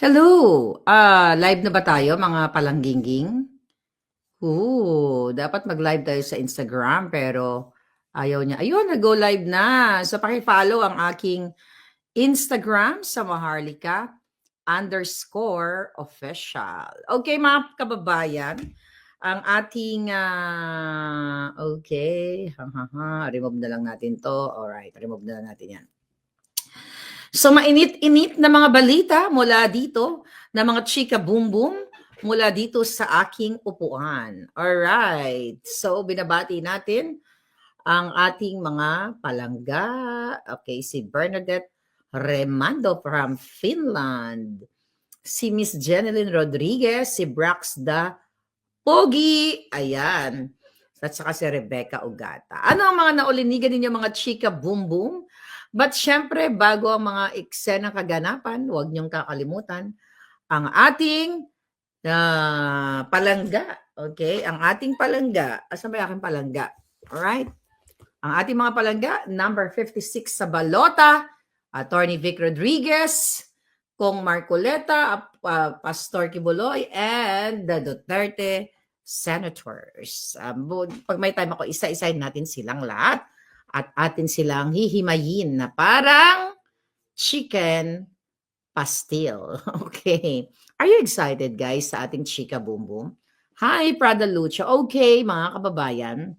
Hello! Live na ba tayo mga palanggingging? Dapat mag-live tayo sa Instagram pero ayaw niya. Ayun, nag-go live na. So paki-follow ang aking Instagram sa Maharlika_official. Okay mga kababayan, ang ating, okay, remove na lang natin to. Alright, remove na lang natin yan. So mainit-init na mga balita mula dito, na mga chika boom boom mula dito sa aking upuan. Alright. So binabati natin ang ating mga palangga. Okay, si Bernadette Remando from Finland. Si Miss Jeneline Rodriguez, si Braxda Pogi, ayan. At saka si Rebecca Ugata. Ano ang mga naulinigan ninyo mga chika boom boom? But syempre, bago ang mga eksenang kaganapan, huwag niyong kakalimutan ang ating palangga. Okay? Ang ating palangga. Asan ba yung aking palangga? Alright? Ang ating mga palangga, number 56 sa Balota, Attorney Vic Rodriguez, Kong Marcoleta, Pastor Kibuloy, and the Duterte Senators. Pag may time ako, isa-isahin natin silang lahat at atin silang hihimayin na parang chicken pastil. Okay. Are you excited, guys, sa ating Chika Boom Boom? Hi, Prada Lucha. Okay, mga kababayan.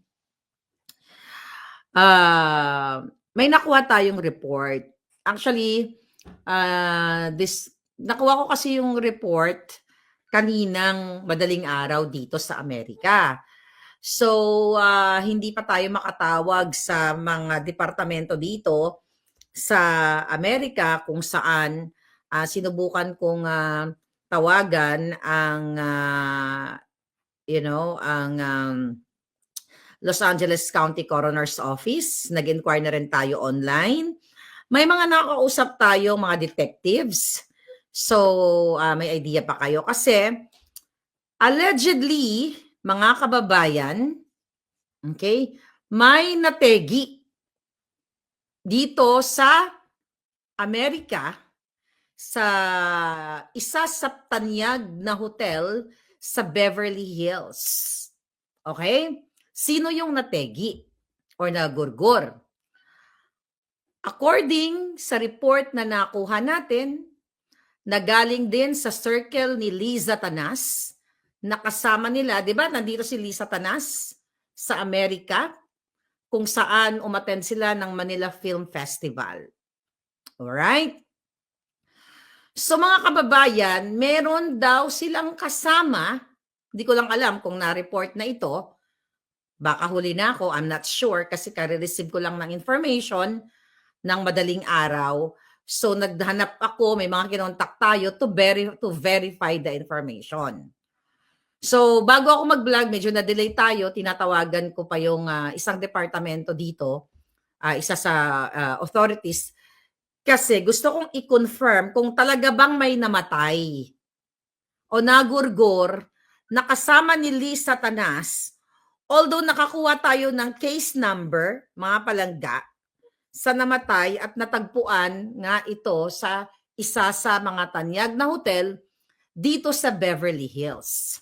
May nakuha tayong report. Actually, nakuha ko kasi yung report kaninang madaling araw dito sa Amerika. So, hindi pa tayo makatawag sa mga departamento dito sa Amerika kung saan sinubukan kong tawagan ang Los Angeles County Coroner's Office. Nag-inquire na rin tayo online. May mga nakausap tayo mga detectives. So, may idea pa kayo. Kasi, allegedly, mga kababayan, okay, may nategi dito sa Amerika sa isa sa tanyag na hotel sa Beverly Hills. Okay? Sino yung nategi or nagurgur? According sa report na nakuha natin, na galing din sa circle ni Liza Tanas, nakasama nila, di ba, nandito si Liza Tanas sa Amerika, kung saan umattend sila ng Manila Film Festival. Alright? So mga kababayan, meron daw silang kasama, hindi ko lang alam kung na-report na ito, baka huli na ako, I'm not sure, kasi kare-receive ko lang ng information ng madaling araw. So naghanap ako, may mga kinontak tayo to verify the information. So bago ako mag-vlog, medyo na-delay tayo, tinatawagan ko pa yung isang departamento dito, isa sa authorities, kasi gusto kong i-confirm kung talaga bang may namatay o nagurgur na kasama ni Liza Tanas. Although nakakuha tayo ng case number, mga palangga, sa namatay at natagpuan nga ito sa isa sa mga tanyag na hotel dito sa Beverly Hills.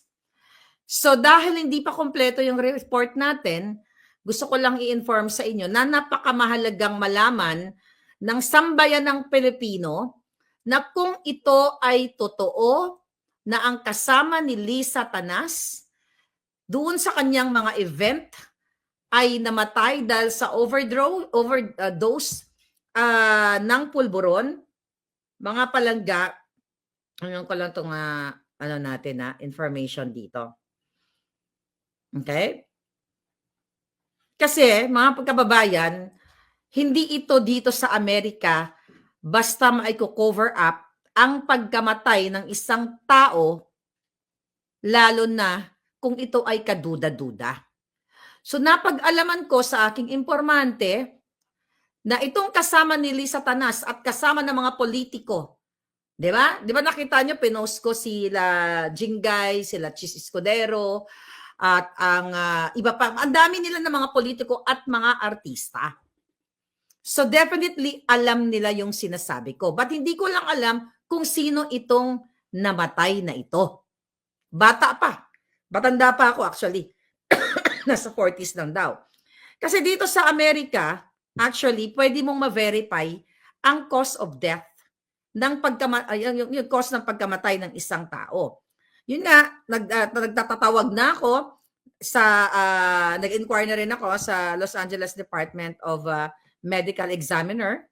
So dahil hindi pa kompleto yung report natin, gusto ko lang i-inform sa inyo na napakamahalagang malaman ng sambayan ng Pilipino na kung ito ay totoo na ang kasama ni Liza Tanas doon sa kanyang mga event ay namatay dahil sa overdose ng pulburon. Mga palangga, ano ko lang itong information dito. Okay? Kasi, mga pagkababayan, hindi ito dito sa Amerika basta maiko-cover up ang pagkamatay ng isang tao, lalo na kung ito ay kaduda-duda. So napag-alaman ko sa aking informante na itong kasama ni Liza Tanas at kasama ng mga politiko, di ba? Di ba nakita nyo, pinost ko sila Jingay, sila Chis Escudero, at ang iba pa, ang dami nila ng mga politiko at mga artista. So definitely alam nila yung sinasabi ko. But hindi ko lang alam kung sino itong namatay na ito. Bata pa. Matanda pa ako actually. Nasa 40s lang daw. Kasi dito sa Amerika, actually, pwede mong ma-verify ang cause of death ng yung cause ng pagkamatay ng isang tao. Yun nga, nagtatatawag na ako sa nag-inquire na rin ako sa Los Angeles Department of Medical Examiner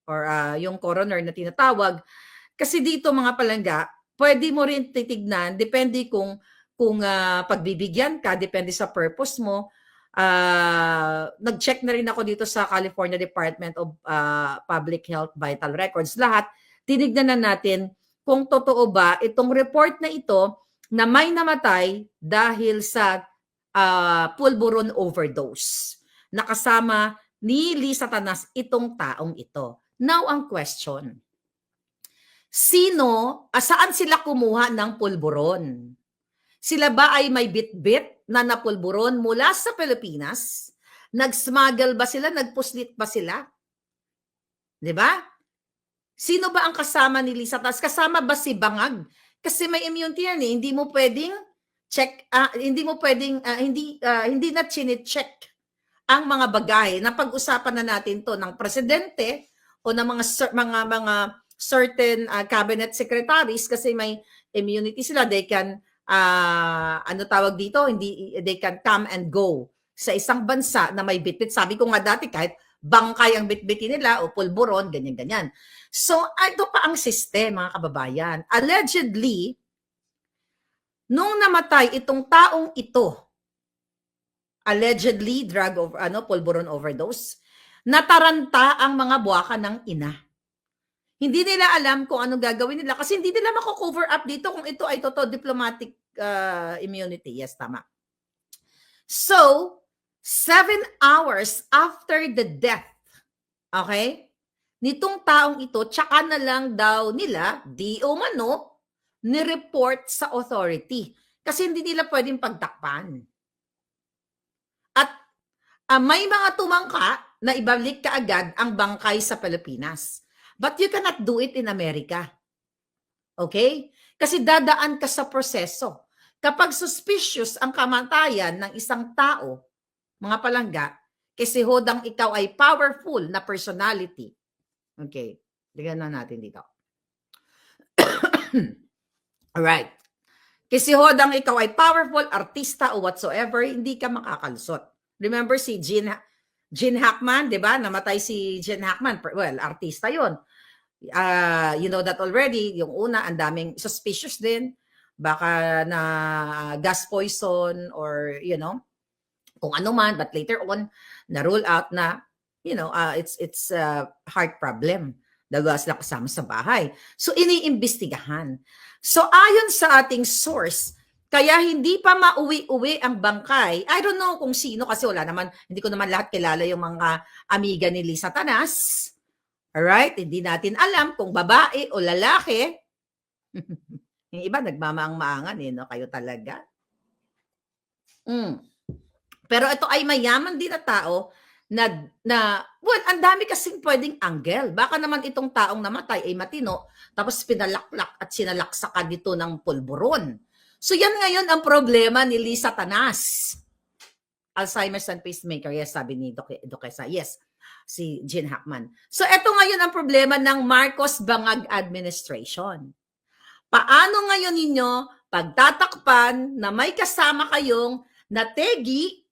or yung coroner na tinatawag. Kasi dito mga palangga, pwede mo rin titignan, depende kung pagbibigyan ka, depende sa purpose mo. Nag-check na rin ako dito sa California Department of Public Health Vital Records. Lahat, tinignan na natin kung totoo ba itong report na ito na may namatay dahil sa pulburon overdose. Nakasama ni Liza Tanas itong taong ito. Now, ang question. Saan sila kumuha ng pulburon? Sila ba ay may bit-bit na napulburon mula sa Pilipinas? Nag-smuggle ba sila? Nagpuslit ba sila? 'Di ba? Sino ba ang kasama ni Liza Tanas? Kasama ba si Bangag? Kasi may immunity yan eh. Hindi mo pwedeng check, hindi mo pwedeng, hindi na chine-check ang mga bagay na pag-usapan na natin to ng presidente o ng mga certain cabinet secretaries kasi may immunity sila. They can, ano tawag dito? They can come and go sa isang bansa na may bitbit. Sabi ko nga dati kahit bangkay ang bitbitin nila o pulburon, ganyan-ganyan. So, ito pa ang system, mga kababayan. Allegedly, nung namatay itong taong ito, allegedly pulburon overdose, nataranta ang mga buwaka ng ina. Hindi nila alam kung anong gagawin nila kasi hindi nila mako-cover up dito kung ito ay totoo diplomatic immunity. Yes, tama. So, 7 hours after the death, okay, nitong taong ito, tsaka na lang daw nila, di umano, ni-report sa authority. Kasi hindi nila pwedeng pagtakpan. At may mga tumangka na ibalik kaagad ang bangkay sa Pilipinas. But you cannot do it in America. Okay? Kasi dadaan ka sa proseso. Kapag suspicious ang kamatayan ng isang tao, mga palangga, kasi hodang ikaw ay powerful na personality. Okay. Tignan na natin dito. Alright. Kasi hodang ikaw ay powerful, artista o whatsoever, hindi ka makakalusot. Remember si Gene Hackman, di ba? Namatay si Gene Hackman. Well, artista yon. You know that already. Yung una, ang daming suspicious din. Baka na gas poison or, you know, kung ano man, but later on, na-rule out na, you know, it's a heart problem. Dalawa sila kasama sa bahay. So, iniimbestigahan. So, ayon sa ating source, kaya hindi pa mauwi-uwi ang bangkay. I don't know kung sino kasi wala naman, hindi ko naman lahat kilala yung mga amiga ni Liza Tanas. Alright? Hindi natin alam kung babae o lalaki. Yung iba, nagmamaang-maangan eh, no? Kayo talaga. Pero ito ay mayaman din na tao well, ang dami kasing pwedeng angle. Baka naman itong taong namatay ay matino, tapos pinalaklak at sinalaksakan dito ng pulburon. So yan ngayon ang problema ni Liza Tanas. Alzheimer's and pacemaker, yes, sabi ni Duquesa. Yes, si Gene Hackman. So ito ngayon ang problema ng Marcos Bangag administration. Paano ngayon ninyo pagtatakpan na may kasama kayong nategi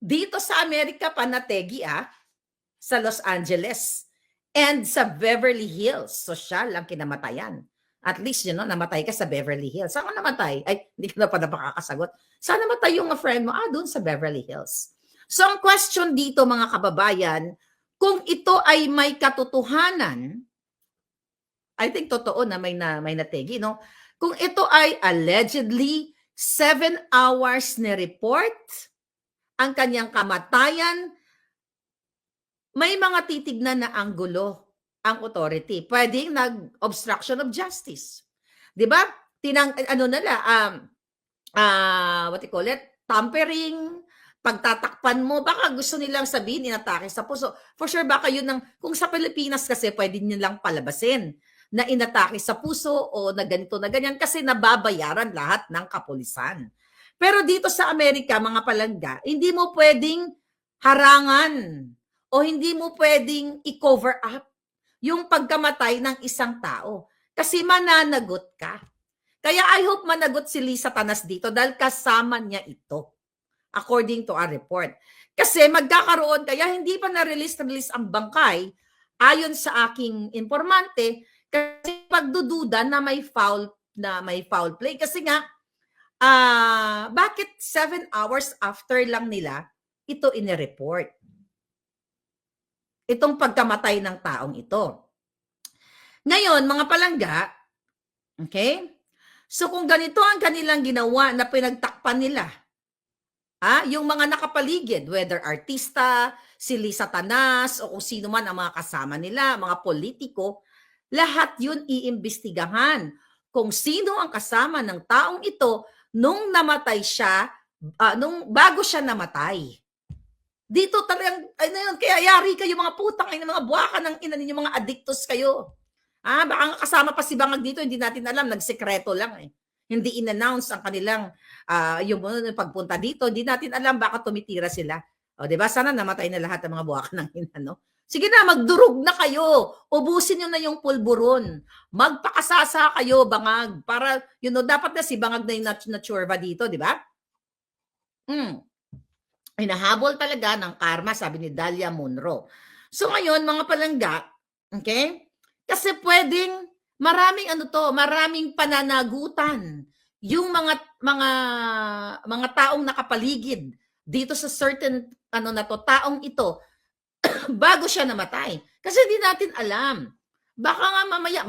dito sa Amerika pa nategi sa Los Angeles and sa Beverly Hills. Social ang kinamatayan. At least, you know, namatay ka sa Beverly Hills. Saan ka namatay? Ay, hindi ka na pa nakakasagot. Saan namatay yung friend mo? Doon sa Beverly Hills. So, ang question dito, mga kababayan, kung ito ay may katotohanan, I think totoo na may nategi, no? Kung ito ay allegedly 7 hours na report, ang kanyang kamatayan, may mga titignan na anggulo ang authority. Pwedeng nag-obstruction of justice. 'Di ba? What you call it? Tampering, pagtatakpan mo, baka gusto nilang sabihin inatake sa puso. For sure, baka yun kung sa Pilipinas kasi pwede nilang palabasin. na inatake sa puso o na ganito na ganyan kasi nababayaran lahat ng kapulisan. Pero dito sa Amerika, mga palangga, hindi mo pwedeng harangan o hindi mo pwedeng i-cover up yung pagkamatay ng isang tao. Kasi mananagot ka. Kaya I hope managot si Lisa Tanas dito dahil kasama niya ito. According to our report. Kasi magkakaroon, kaya hindi pa na-release ang bangkay ayon sa aking informante kasi pagdududa na may foul play. Kasi nga, bakit 7 hours after lang nila ito inireport? Itong pagkamatay ng taong ito. Ngayon, mga palangga, okay? So kung ganito ang kanilang ginawa na pinagtakpan nila, yung mga nakapaligid, whether artista, si Lisa Tanas, o kung sino man ang mga kasama nila, mga politiko, lahat yun iimbestigahan kung sino ang kasama ng taong ito nung namatay siya, bago siya namatay. Dito talagang, kaya yari kayo mga putang, mga buwakan ng ina ninyo, mga addictos kayo. Baka kasama pa si Bangag dito, hindi natin alam, nagsekreto lang eh. Hindi in-announce ang kanilang yung pagpunta dito, hindi natin alam, baka tumitira sila. O, diba? Sana namatay na lahat ng mga buwakan ng ina, no? Sige na, magdurog na kayo. Ubusin nyo na yung pulburon. Magpakasasa kayo, Bangag. Para, dapat na si Bangag na yung naturva dito, di ba? Hinahabol talaga ng karma, sabi ni Dalia Munro. So ngayon, mga palangga, okay? Kasi pwedeng, maraming pananagutan yung mga taong nakapaligid dito sa certain, taong ito, bago siya namatay. Kasi hindi natin alam. Baka nga mamaya,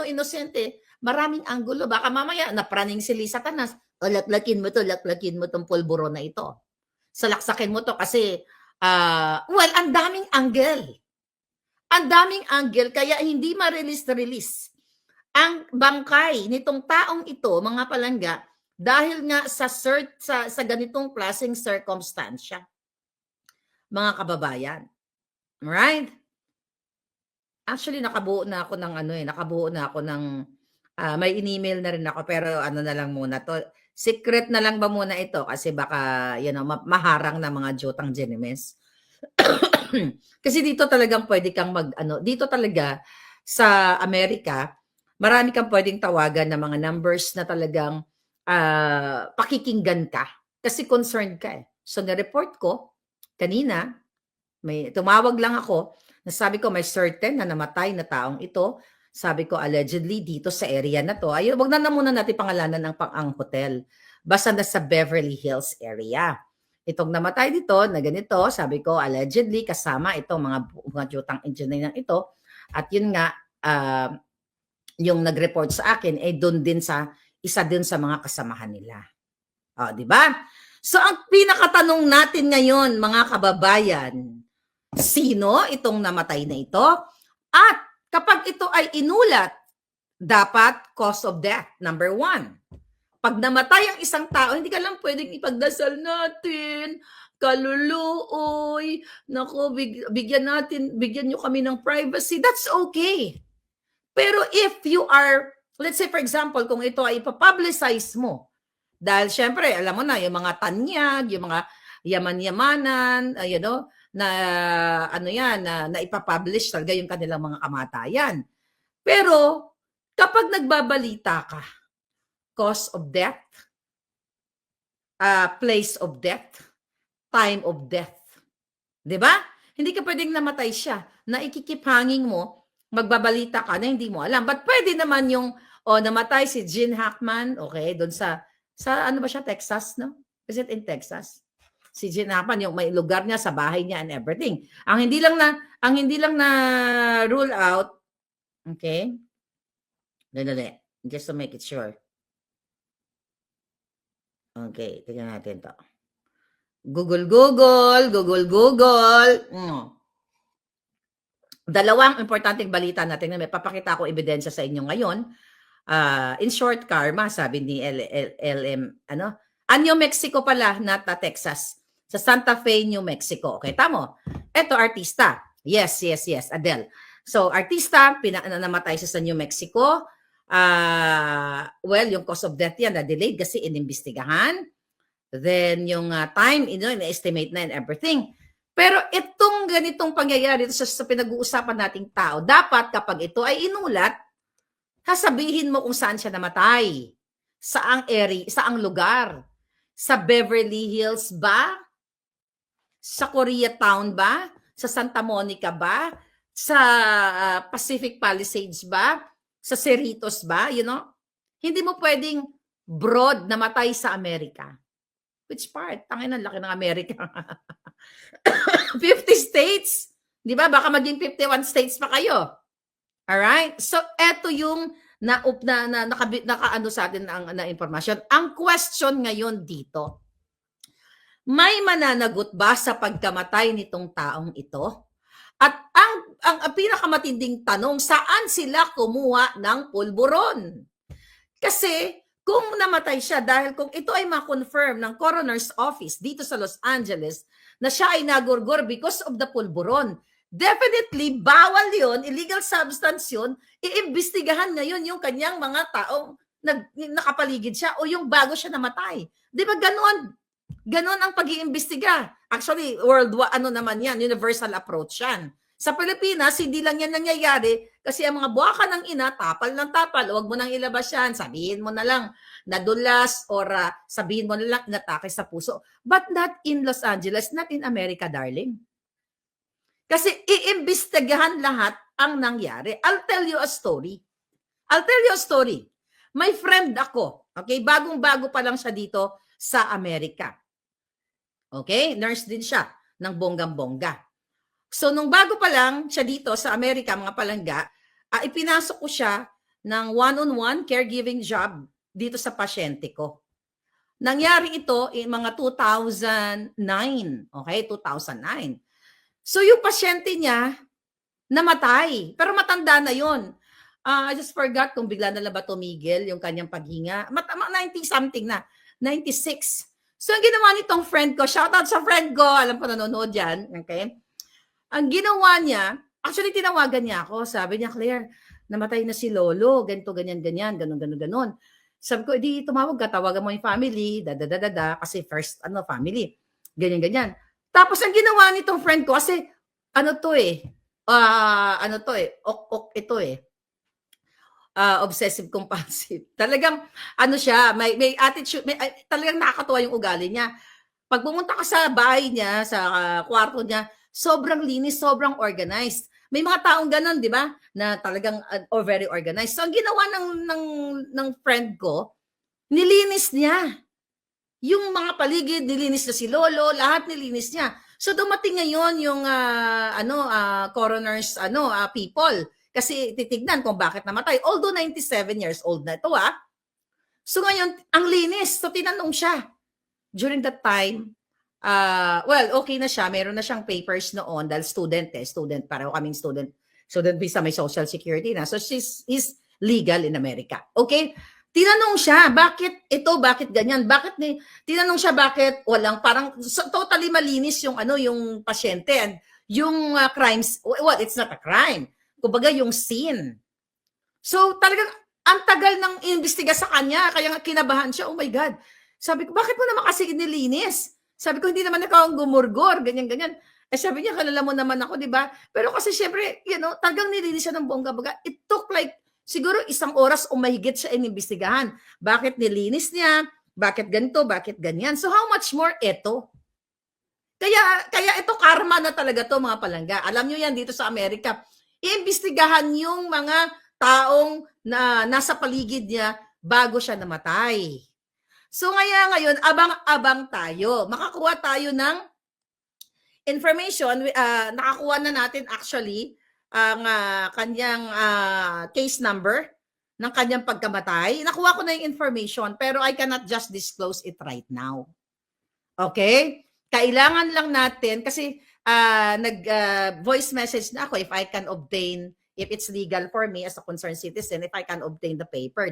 inosente, maraming anggulo. Baka mamaya, napraning si Lisa Tanas, laklakin mo tong pulburo na ito. Salaksakin mo to kasi, ang daming angle. Ang daming angle, kaya hindi ma-release ang bangkay nitong taong ito, mga palangga, dahil nga sa ganitong klaseng circumstansya. Mga kababayan. Right? Actually, nakabuo na ako ng may in-email na rin ako, pero na lang muna to. Secret na lang ba muna ito? Kasi baka, maharang na mga Jotang Genemes. Kasi dito talagang pwede kang dito talaga sa Amerika, marami kang pwedeng tawagan ng mga numbers na talagang pakikinggan ka. Kasi concerned ka eh. So, na-report ko, kanina, may tumawag lang ako, nasabi ko may certain na namatay na taong ito. Sabi ko, allegedly, dito sa area na to. Ayun, wag na muna natin pangalanan ng ang hotel. Basta na sa Beverly Hills area. Itong namatay dito, na ganito, sabi ko, allegedly, kasama itong mga Jotang engineer ito. At yun nga, yung nag-report sa akin, doon din isa din sa mga kasamahan nila. Di ba? So, ang pinakatanong natin ngayon, mga kababayan, sino itong namatay na ito? At kapag ito ay inulat, dapat cause of death, number 1. Pag namatay ang isang tao, hindi ka lang pwedeng ipagdasal natin, kaluluoy, naku, bigyan nyo kami ng privacy. That's okay. Pero if you are, let's say for example, kung ito ay ipapublicize mo, dahil syempre, alam mo na, yung mga tanyag, yung mga yaman-yamanan, na ipapublish talaga yung kanilang mga kamatayan. Pero, kapag nagbabalita ka, cause of death, place of death, time of death. Diba? Hindi ka pwedeng namatay siya. Na ikikip hanging mo, magbabalita ka na hindi mo alam. But pwede naman yung, namatay si Gene Hackman, okay, doon sa ano ba siya, Texas, no? Is it in Texas? Si Gene Hackman, yung may lugar niya, sa bahay niya and everything. Ang hindi lang na rule out, okay? Dali, just to make it sure. Okay, tingnan natin to. Google. Dalawang importanteng balita natin na may papakita ko ebidensya sa inyo ngayon. In short, karma, sabi ni LM, New Mexico pala, not Texas. Sa Santa Fe, New Mexico. Okay, tamo. Eto, artista. Yes, Adele. So, artista, namatay siya sa New Mexico. Well, yung cause of death yan, na-delayed kasi inimbestigahan. Then, yung time, in-estimate na and everything. Pero itong ganitong pangyayari sa pinag-uusapan nating tao, dapat kapag ito ay inulat, sasabihin mo kung saan siya namatay. Saang area, saang lugar. Sa Beverly Hills ba? Sa Koreatown ba? Sa Santa Monica ba? Sa Pacific Palisades ba? Sa Cerritos ba? Hindi mo pwedeng broad namatay sa Amerika. Which part? Tangin, ang laki ng Amerika. 50 states. Di ba? Baka maging 51 states pa kayo. Alright? So, eto yung nakaano sa atin na impormasyon. Ang question ngayon dito, may mananagot ba sa pagkamatay nitong taong ito? At ang pinakamatinding tanong, saan sila kumuha ng pulburon? Kasi kung namatay siya, dahil kung ito ay ma-confirm ng coroner's office dito sa Los Angeles na siya ay nagurgur because of the pulburon, definitely bawal yun, illegal substance yun, iimbestigahan ngayon yung kanyang mga taong nakapaligid siya o yung bago siya namatay. Di ba ganon? Ganon ang pag-iimbestiga. Actually, naman yan, universal approach yan. Sa Pilipinas, hindi lang yan nangyayari kasi ang mga buwaka ng ina, tapal ng tapal, huwag mo nang ilabas yan, sabihin mo na lang, nadulas, or sabihin mo na lang, inatake sa puso. But not in Los Angeles, not in America, darling. Kasi iimbestigahan lahat ang nangyari. I'll tell you a story. May friend ako, okay? Bagong-bago pa lang siya dito sa Amerika. Okay? Nurse din siya ng bonggang-bongga. So, nung bago pa lang siya dito sa Amerika, mga palangga, ipinasok ko siya ng one-on-one caregiving job dito sa pasyente ko. Nangyari ito in mga 2009. Okay? 2009. So, yung pasyente niya, namatay. Pero matanda na yon. I just forgot kung bigla na lang ba tumigil yung kanyang paghinga. 90-something na. 96. So, ang ginawa nitong friend ko, shoutout sa friend ko, alam ko nanonood yan, okay? Ang ginawa niya, actually tinawagan niya ako, sabi niya, Claire, namatay na si Lolo, ganito, ganyan, ganon. Sabi ko, di tumawag ka, tawagan mo yung family, kasi first, family, ganyan. Tapos ang ginawa nitong friend ko, kasi, obsessive compulsive. Talagang, siya, may attitude, talagang nakakatuwa yung ugali niya. Pag pumunta ka sa bahay niya, sa kwarto niya, sobrang linis, sobrang organized. May mga taong ganun, di ba? Na talagang very organized. So, ang ginawa ng friend ko, nilinis niya. Yung mga paligid, nilinis na si Lolo, lahat nilinis niya. So, dumating ngayon yung coroner's people. Kasi titignan kung bakit namatay. Although 97 years old na ito, So, ngayon, ang linis. So, tinanong siya. During that time, okay na siya. Meron na siyang papers noon dahil student, pareho kaming student visa, may social security na. So, he's legal in America. Okay? Tinanong siya, bakit ganyan? Tinanong siya, bakit walang, parang totally malinis yung pasyente and yung crimes, well, it's not a crime. Kumbaga, yung scene. So, talagang, ang tagal ng investiga sa kanya, kaya kinabahan siya, oh my God. Sabi ko, bakit mo naman kasi nilinis? Sabi ko, hindi naman ikaw ang gumurgor, ganyan. Sabi niya, kalala mo naman ako, di ba? Pero kasi syempre, talagang nilinis siya ng bongga-bongga. It took like, siguro 1 oras o mahigit siya inimbestigahan. Bakit nilinis niya? Bakit ganito? Bakit ganyan? So how much more ito? Kaya ito karma na talaga to, mga palangga. Alam nyo yan dito sa Amerika. Iimbestigahan yung mga taong na nasa paligid niya bago siya namatay. So ngayon, abang-abang tayo. Makakuha tayo ng information. Nakakuha na natin actually ang kanyang case number ng kanyang pagkamatay. Nakuha ko na yung information pero I cannot just disclose it right now. Okay? Kailangan lang natin kasi nag-voice message na ako if I can obtain, if it's legal for me as a concerned citizen, if I can obtain the paper,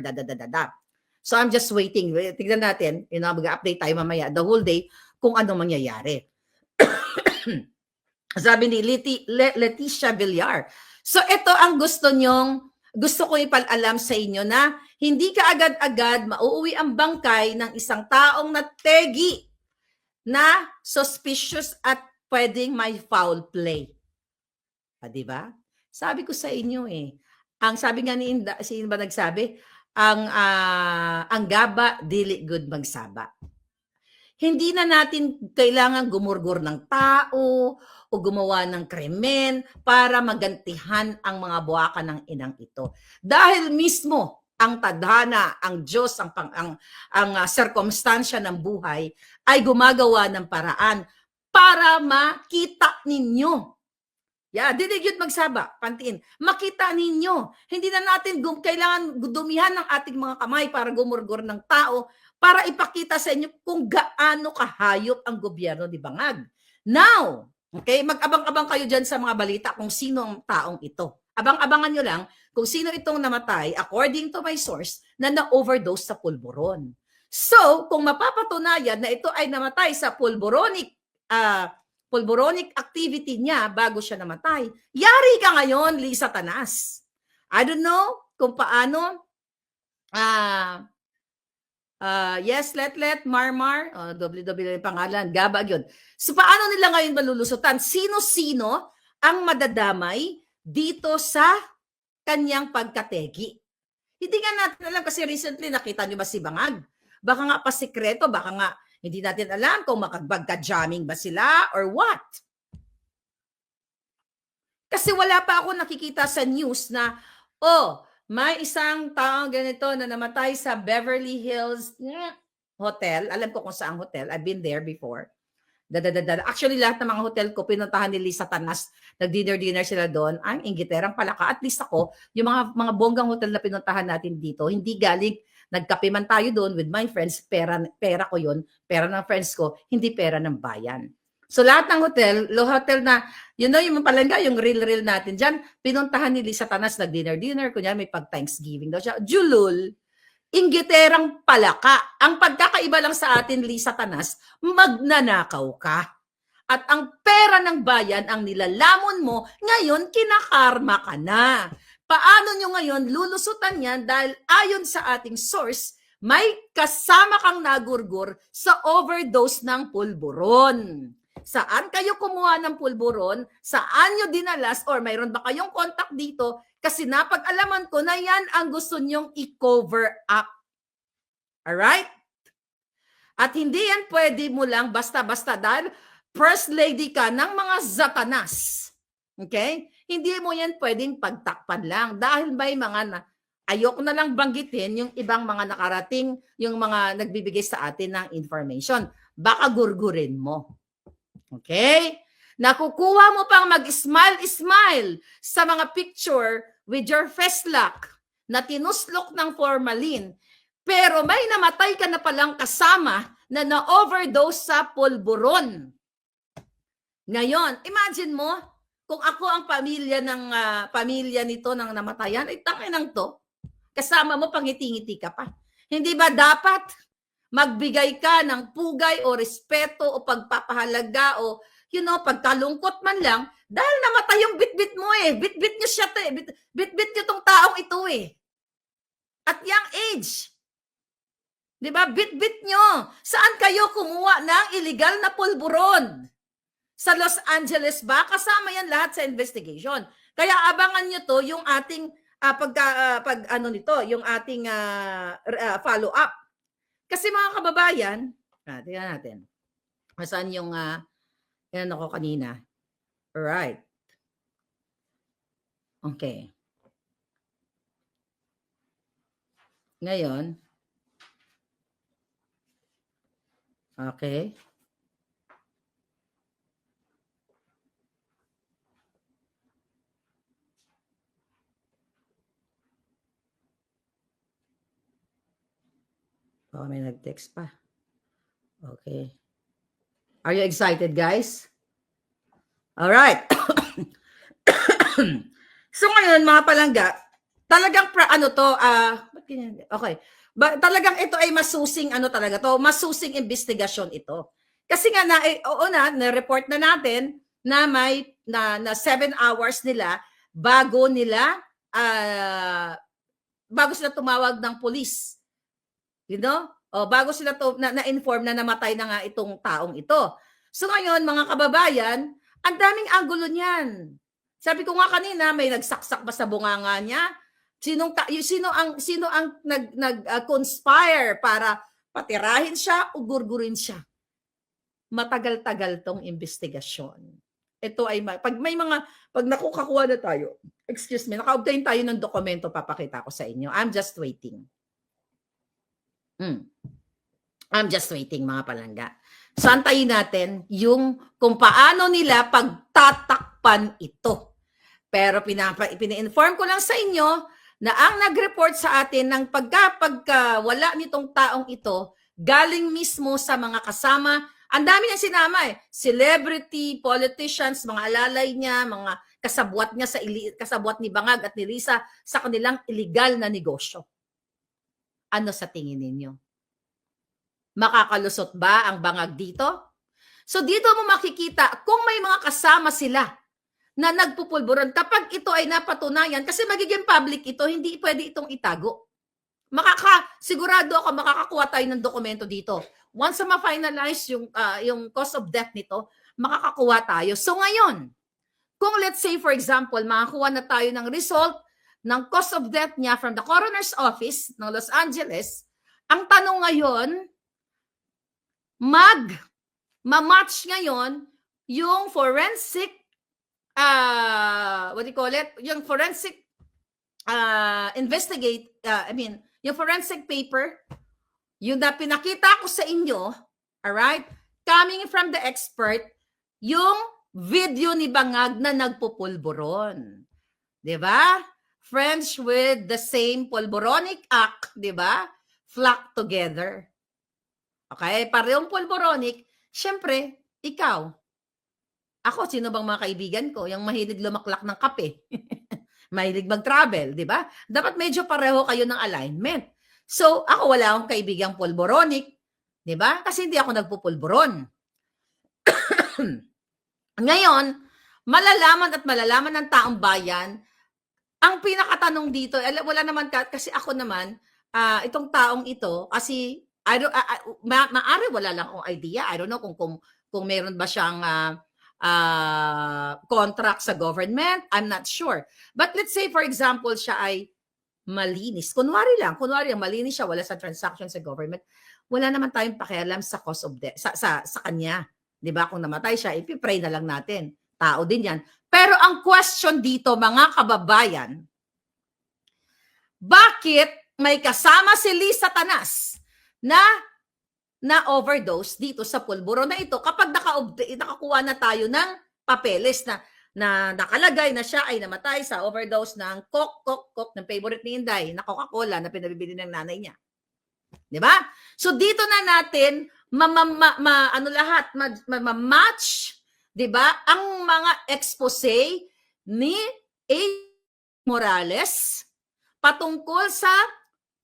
So I'm just waiting. Tignan natin, mag-update tayo mamaya the whole day kung ano mangyayari. Sabi ni Leticia Villar, So ito ang gusto ko ipalalam sa inyo na hindi ka agad-agad mauuwi ang bangkay ng isang taong nategi na suspicious at pwedeng may foul play. Di ba? Sabi ko sa inyo ang sabi nga ni Inda, sino ba nagsabi? Ang gaba, dili good magsaba. Hindi na natin kailangan gumurgur ng tao o gumawa ng krimen para magantihan ang mga buwaka ng inang ito. Dahil mismo ang tadhana, ang Diyos, ang sirkumstansya ng buhay ay gumagawa ng paraan para makita ninyo. Dili yun magsaba, pantiin. Makita ninyo. Hindi na natin kailangan dumihan ng ating mga kamay para gumurgur ng tao para ipakita sa inyo kung gaano kahayop ang gobyerno ni Bangag. Now, okay, mag-abang-abang kayo dyan sa mga balita kung sino ang taong ito. Abang-abangan nyo lang kung sino itong namatay, according to my source, na na-overdose sa pulburon. So, kung mapapatunayan na ito ay namatay sa pulburonic activity niya bago siya namatay, yari ka ngayon, Liza Tanas. I don't know kung paano yes, let Marmar, WW yung pangalan, Gabag yun. So paano nila ngayon malulusutan? Sino-sino ang madadamay dito sa kanyang pagkategi? Hindi nga natin alam kasi recently nakita nyo ba si Bangag? Baka nga pasikreto, baka nga hindi natin alam kung makapagka-jamming ba sila or what. Kasi wala pa ako nakikita sa news na, may isang taong ganito na namatay sa Beverly Hills hotel. Alam ko kung saang hotel. I've been there before. Actually, lahat ng mga hotel ko, pinuntahan ni Liza Tanas. Nag-dinner sila doon. Ang Ingiterang Palaka. At least ako, yung mga bonggang hotel na pinuntahan natin dito, hindi galing, nagkape man tayo doon with my friends, pera ko yun, pera ng friends ko, hindi pera ng bayan. So lahat ng hotel na, yung palangga, yung real natin dyan, pinuntahan ni Liza Tanas, nag-dinner, kunya may pag-Thanksgiving daw siya. Julul, Ingiterang Palaka. Ang pagkakaiba lang sa atin, Liza Tanas, magnanakaw ka. At ang pera ng bayan, ang nilalamon mo, ngayon kinakarma ka na. Paano nyo ngayon lulusutan yan dahil ayon sa ating source, may kasama kang nagurgur sa overdose ng pulburon. Saan kayo kumuha ng pulburon? Saan nyo dinalas? Or mayroon ba kayong contact dito? Kasi napag-alaman ko na yan ang gusto nyong i-cover up. Alright? At hindi yan pwede mo lang basta-basta dahil first lady ka ng mga Satanas. Okay? Hindi mo yan pwedeng pagtakpan lang dahil may mga ayoko na lang banggitin yung ibang mga nakarating, yung mga nagbibigay sa atin ng information. Baka gurgurin mo. Okay? Nakukuha mo pang mag-smile sa mga picture with your face lock na tinuslok ng formalin, pero may namatay ka na palang kasama na na-overdose sa pulburon. Ngayon, imagine mo, kung ako ang pamilya nito ng namatayan, ay tanginang to. Kasama mo, pangiti-ngiti ka pa. Hindi ba dapat magbigay ka ng pugay o respeto o pagpapahalaga o pagkalungkot man lang dahil namatay yung bitbit mo Bitbit niyo siya bitbit niyo tong taong ito At young age. 'Di ba? Bitbit niyo. Saan kayo kumuha ng illegal na pulburon? Sa Los Angeles ba? Kasama yan lahat sa investigation. Kaya abangan niyo to yung ating yung ating follow up. Kasi mga kababayan, tingnan natin. Saan yung yan ako kanina. Alright. Okay. Ngayon. Okay. May nag-text pa. Okay. Are you excited, guys? All right. So ngayon, mga palangga, talagang okay. Talagang ito ay masusing masusing investigasyon ito. Kasi nga na-report na natin na may na 7 hours nila bago nila bago sila tumawag ng police. You know? O bago sila na-inform na namatay na nga itong taong ito. So ngayon, mga kababayan, ang daming angulo niyan. Sabi ko nga kanina, may nagsaksak ba sa bunganga niya? Sino ang nag-conspire para patirahin siya o gurgurin siya? Matagal-tagal tong investigasyon. Ito ay pag nakukakuha na tayo, excuse me, naka-obtain tayo ng dokumento, papakita ko sa inyo. I'm just waiting. I'm just waiting, mga palangga. So, antayin natin yung kung paano nila pagtatakpan ito. Pero pina-inform ko lang sa inyo na ang nag-report sa atin ng pagkawala nitong taong ito, galing mismo sa mga kasama. Ang dami niyang sinama celebrity, politicians, mga alalay niya, mga kasabwat niya kasabwat ni Bangag at ni Lisa sa kanilang illegal na negosyo. Ano sa tingin ninyo? Makakalusot ba ang Bangag dito? So dito mo makikita kung may mga kasama sila na nagpupulburon. Kapag ito ay napatunayan, kasi magiging public ito, hindi pwede itong itago. Sigurado ako makakakuha tayo ng dokumento dito. Once na ma-finalize yung cause of death nito, makakakuha tayo. So ngayon, kung let's say for example, makakuha na tayo ng result ng cause of death niya from the coroner's office ng Los Angeles, ang tanong ngayon, ma-match ngayon yung forensic what do you call it? Yung forensic yung forensic paper, yung na pinakita ko sa inyo, alright, coming from the expert, yung video ni Bangag na nagpupulburon. Diba? Friends with the same pulburonic act, diba? Flock together. Okay? Parehong pulburonic, syempre, ikaw. Ako, sino bang mga kaibigan ko? Yung mahilig lumaklak ng kape. Mahilig mag-travel, di ba? Dapat medyo pareho kayo ng alignment. So, ako wala akong kaibigang pulboronic, di ba? Kasi hindi ako nagpupulboron. Ngayon, malalaman ng taong bayan, ang pinakatanong dito, wala naman, kasi ako naman, itong taong ito, kasi, maari wala lang akong idea. I don't know kung meron ba siyang contract sa government. I'm not sure. But let's say, for example, siya ay malinis. Kunwari malinis siya, wala sa transaction sa government. Wala naman tayong pakialam sa cause of death, sa kanya. Diba? Kung namatay siya, ipipray na lang natin. Tao din yan. Pero ang question dito, mga kababayan, bakit may kasama si Lisa Tanas na overdose dito sa pulburo na ito kapag nakakuha na tayo ng papeles na nakalagay na siya ay namatay sa overdose ng Coke ng favorite ni Inday, na Coca-Cola na pinabibili ng nanay niya. 'Di ba? So dito na natin match, 'di ba? Ang mga expose ni A. Morales patungkol sa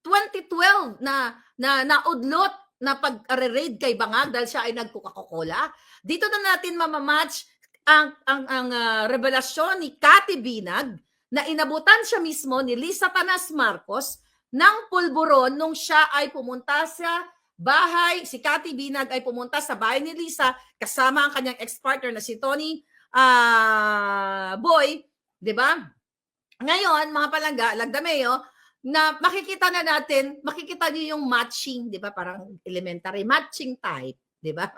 2012 na naudlot na pag-raid kay Bangag dahil siya ay nag-Coca-Cola. Dito na natin mamamatch ang revelasyon ni Cathy Binag na inabutan siya mismo ni Lisa Tanas Marcos ng pulburon nung siya ay pumunta sa bahay, si Cathy Binag ay pumunta sa bahay ni Lisa kasama ang kanyang ex-partner na si Tony Boy, 'di ba? Ngayon, mga palangga, Lagdameo, na makikita niyo yung matching, 'di ba? Parang elementary matching type, 'di ba?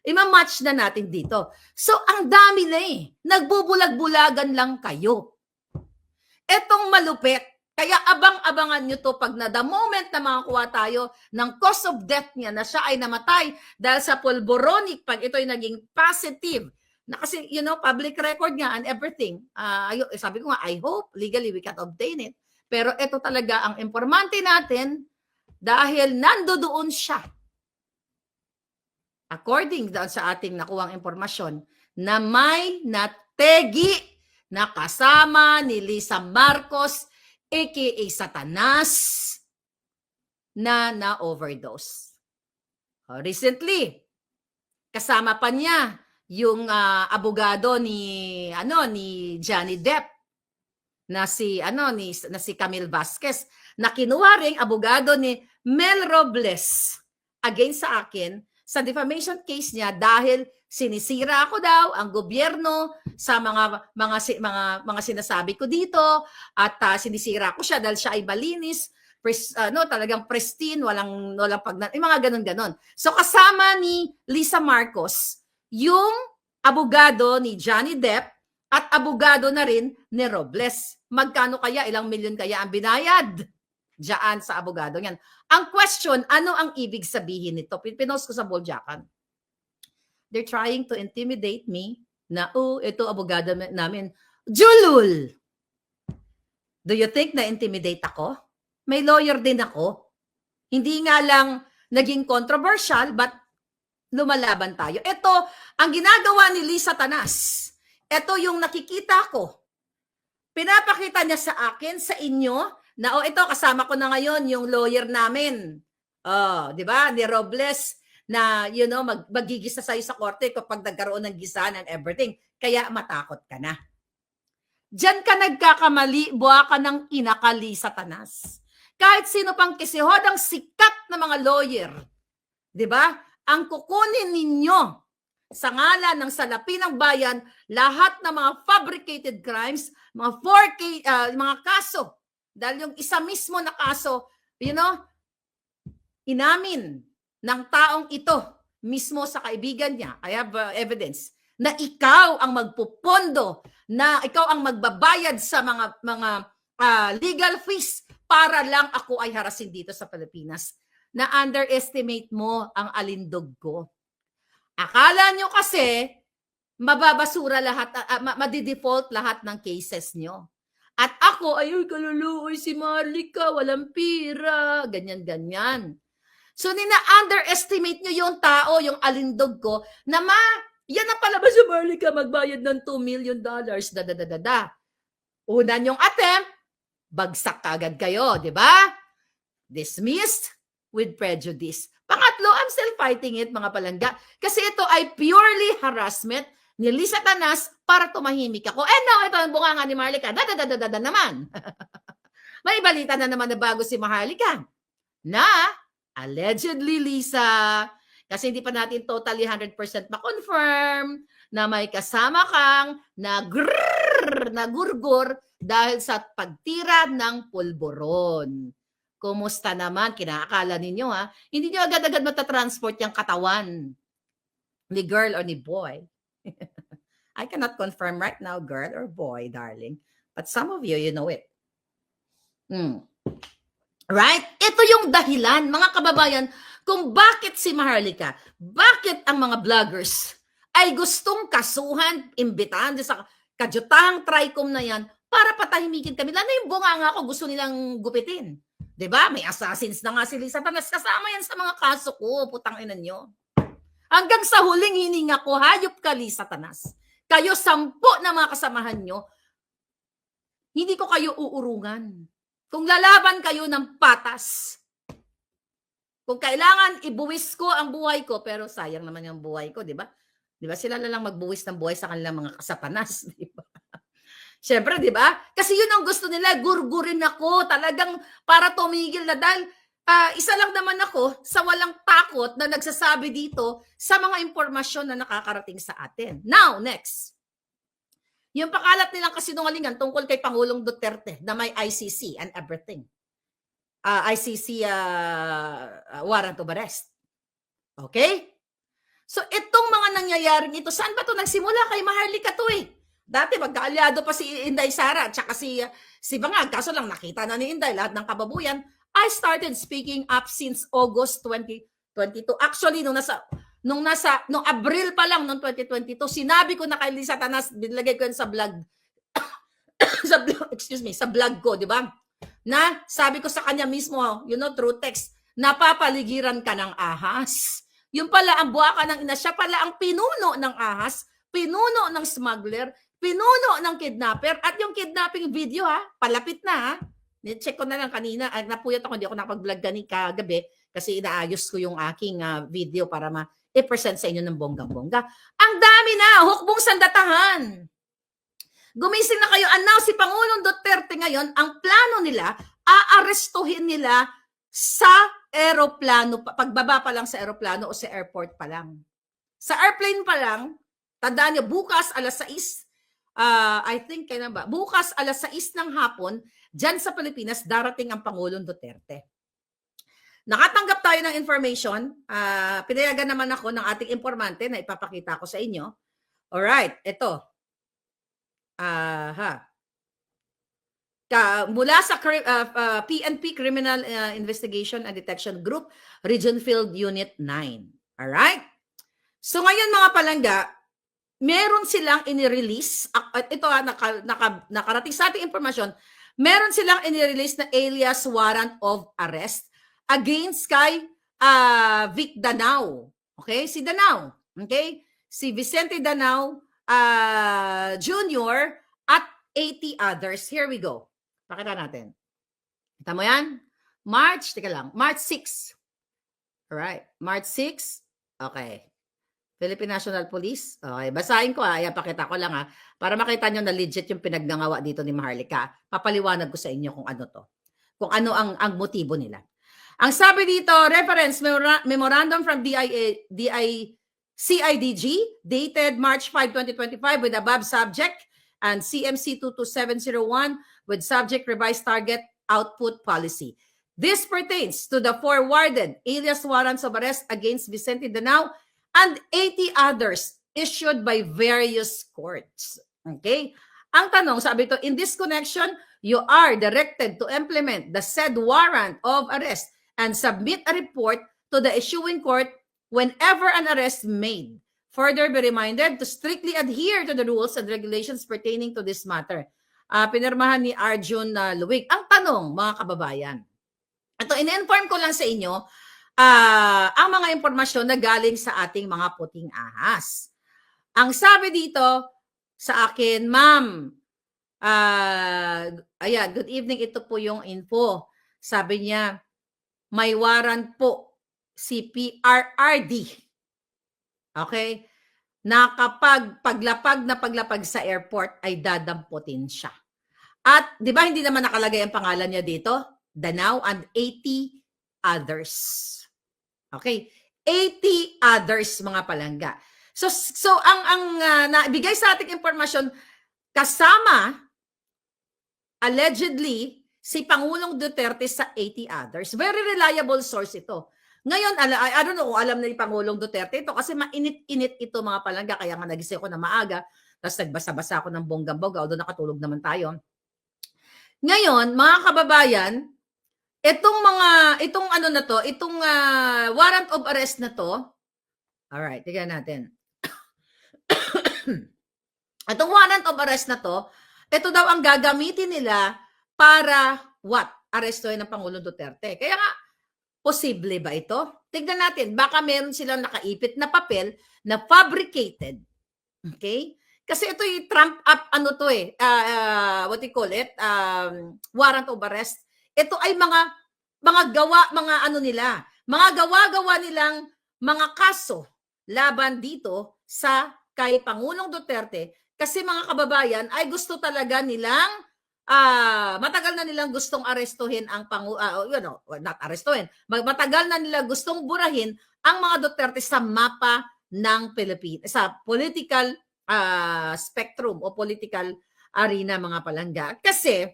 Ima-match na natin dito. So, ang dami na nagbubulag-bulagan lang kayo. Etong malupit. Kaya abang-abangan nyo to pag the moment na makakuha tayo ng cause of death niya na siya ay namatay dahil sa pulboronic, pag ito ay naging positive, na kasi, public record niya and everything. Sabi ko nga, I hope legally we can obtain it. Pero ito talaga ang informante natin dahil nandoon siya. According sa ating nakuhang impormasyon, na may nategi na kasama ni Lisa Marcos aka Satanas na overdose. Recently, kasama pa niya yung abogado ni Johnny Depp, na si Camille Vasquez na kinuha ring abogado ni Mel Robles against sa akin sa defamation case niya dahil sinisira ako daw ang gobyerno sa mga sinasabi ko dito at sinisira ko siya dahil siya ay malinis, talagang pristine, walang yung mga ganon. So kasama ni Lisa Marcos yung abogado ni Johnny Depp at abogado na rin ni Robles. Magkano kaya, ilang milyon kaya ang binayad diyan sa abogado niyan? Ang question, ano ang ibig sabihin nito? Pinost ko sa Boljakan. They're trying to intimidate me na, ito abogado namin. Julul! Do you think na-intimidate ako? May lawyer din ako. Hindi nga lang naging controversial, but lumalaban tayo. Ito, ang ginagawa ni Lisa Tanas. Ito yung nakikita ko. Pinapakita niya sa akin, sa inyo, na ito kasama ko na ngayon yung lawyer namin. Di ba? Ni Robles na magigisa sa'yo sa korte kapag nagkaroon ng gisa and everything. Kaya matakot ka na. Diyan ka nagkakamali, buha ka ng inakali sa Tanas. Kahit sino pang kisihodang sikat na mga lawyer, di ba? Ang kukunin ninyo sa ngalan ng salapi ng bayan, lahat ng mga fabricated crimes, mga 4K, mga kaso, dahil yung isa mismo na kaso, inamin ng taong ito mismo sa kaibigan niya, I have evidence, na ikaw ang magpupondo, na ikaw ang magbabayad sa mga legal fees para lang ako ay harasin dito sa Pilipinas. Na underestimate mo ang alindog ko. Akala nyo kasi mababasura lahat, madidefault lahat ng cases nyo. At ako, kaluluoy si Marlica, walang pira, ganyan-ganyan. So, underestimate nyo yung tao, yung alindog ko, na yan na pala ba si Marlica magbayad ng $2 million, Una nyong attempt, bagsak agad kayo, di ba? Dismissed with prejudice. Pangatlo, I'm still fighting it, mga palangga. Kasi ito ay purely harassment ni Lisa Tanas para tumahimik ako. Ito ang bunganga ni Marlica. Naman. May balita na naman na bago si Maharlika. Na, allegedly, Lisa, kasi hindi pa natin totally 100% ma-confirm na may kasama kang nagurgur dahil sa pagtira ng pulburon. Kumusta naman? Kinaakala ninyo hindi nyo agad-agad matatransport yung katawan ni girl or ni boy. I cannot confirm right now, girl or boy, darling. But some of you know it. Right? Ito yung dahilan, mga kababayan, kung bakit si Maharlika, bakit ang mga vloggers ay gustong kasuhan, imbitahan sa kadyutahang TRICOM na yan para patahimikin kami. Lalo yung bunganga ko, gusto nilang gupitin. Diba? May assassins na nga si Lisa Tanas. Kasama yan sa mga kaso ko. Putang ina nyo. Hanggang sa huling hininga ko, hayop ka, Lisa Tanas. Kayo 10 na mga kasamahan nyo, hindi ko kayo uurungan. Kung lalaban kayo ng patas, kung kailangan ibuwis ko ang buhay ko, pero sayang naman yung buhay ko, di ba? Di ba? Sila na lang magbuwis ng buhay sa kanilang mga kasatanas, di ba? Siyempre, di ba? Kasi yun ang gusto nila, gurgurin ako, talagang para tumigil na dahil isa lang naman ako sa walang takot na nagsasabi dito sa mga impormasyon na nakakarating sa atin. Now, next. Yung pakalat nilang kasinungalingan tungkol kay Pangulong Duterte na may ICC and everything. ICC warrant of arrest. Okay? So, itong mga nangyayaring ito, saan ba ito nagsimula? Kay Maharlika to eh. Dati magkaalyado pa si Inday Sara at saka si Bangag. Kaso lang nakita na ni Inday lahat ng kababuyan. I started speaking up since August 2022. Actually, nung Abril pa lang noong 2022, sinabi ko na kay Lisa Tanas, binilagay ko yan sa vlog. sa vlog ko, di ba? Na sabi ko sa kanya mismo, through text, napapaligiran ka ng ahas. Yung pala ang buha ka ng ina, siya pala ang pinuno ng ahas, pinuno ng smuggler, pinuno ng kidnapper, at yung kidnapping video palapit na check ko na lang kanina, napuyat ako, hindi ako nakapag-vlog kagabi kasi inaayos ko yung aking video para i-present sa inyo ng bonggang-bongga. Ang dami na, hukbong sandatahan. Gumising na kayo. And now, si Pangulong Duterte ngayon, ang plano nila, aarestuhin nila sa aeroplano, pagbaba pa lang sa aeroplano o sa airport pa lang. Sa airplane pa lang, tandaan niyo, bukas alas 6, I think, kailan ba? Bukas alas 6 ng hapon, dyan sa Pilipinas, darating ang Pangulong Duterte. Nakatanggap tayo ng information. Pinayagan naman ako ng ating informante na ipapakita ko sa inyo. Alright, ito. Mula sa PNP Criminal Investigation and Detection Group, Region Field Unit 9. Alright? So ngayon mga palangga, meron silang inirelease, ito nakarating sa ating informasyon, meron silang inirelease na alias warrant of arrest against kay Vic Danao. Okay? Si Danao. Okay? Si Vicente Danao Jr. at 80 others. Here we go. Pakita natin. Kita mo yan? March 6. Alright. March 6. Okay. Philippine National Police. Okay. Basahin ko Ayan, pakita ko lang para makita nyo na legit yung pinagnangawa dito ni Maharlika. Papaliwanag ko sa inyo kung ano to. Kung ano ang motibo nila. Ang sabi dito, reference memorandum from CIDG dated March 5, 2025 with above subject and CMC 22701 with subject revised target output policy. This pertains to the forwarded alias warrants of arrest against Vicente Danao and 80 others issued by various courts. Okay? Ang tanong, sabi ito, in this connection, you are directed to implement the said warrant of arrest and submit a report to the issuing court whenever an arrest made. Further, be reminded to strictly adhere to the rules and regulations pertaining to this matter. Pinirmahan ni Arjun Luwig. Ang tanong, mga kababayan, ito, in-inform ko lang sa inyo ang mga impormasyon na galing sa ating mga puting ahas. Ang sabi dito sa akin, ma'am, ayan, good evening, ito po yung info. Sabi niya, may warrant po si PRRD. Okay? Na kapag paglapag sa airport ay dadamputin siya. At, di ba, hindi naman nakalagay ang pangalan niya dito? Danao and 80 others. Okay? 80 others, mga palangga. So ang nabigay sa ating informasyon, kasama, allegedly, si Pangulong Duterte sa 80 others. Very reliable source ito. Ngayon, I don't know kung alam na ni Pangulong Duterte ito kasi mainit-init ito, mga palangga. Kaya nga nagising ako na maaga, tapos nagbasa-basa ako ng bonggang-bongga, although nakatulog naman tayo. Ngayon, mga kababayan, itong ano na to, itong warrant of arrest na to, alright, tignan natin. Itong warrant of arrest na to, ito daw ang gagamitin nila para what? Arestuhin ng Pangulong Duterte. Kaya nga, posible ba ito? Tignan natin, baka meron silang nakaipit na papel na fabricated. Okay? Kasi ito yung trump up, what you call it, warrant of arrest. Ito ay mga gawa nilang mga kaso laban dito sa kay Pangulong Duterte kasi mga kababayan ay gusto talaga nilang matagal na nilang gustong arestuhin ang not arestuhin. Matagal na nila gustong burahin ang mga Duterte sa mapa ng Pilipinas, sa political spectrum o political arena, mga palangga. Kasi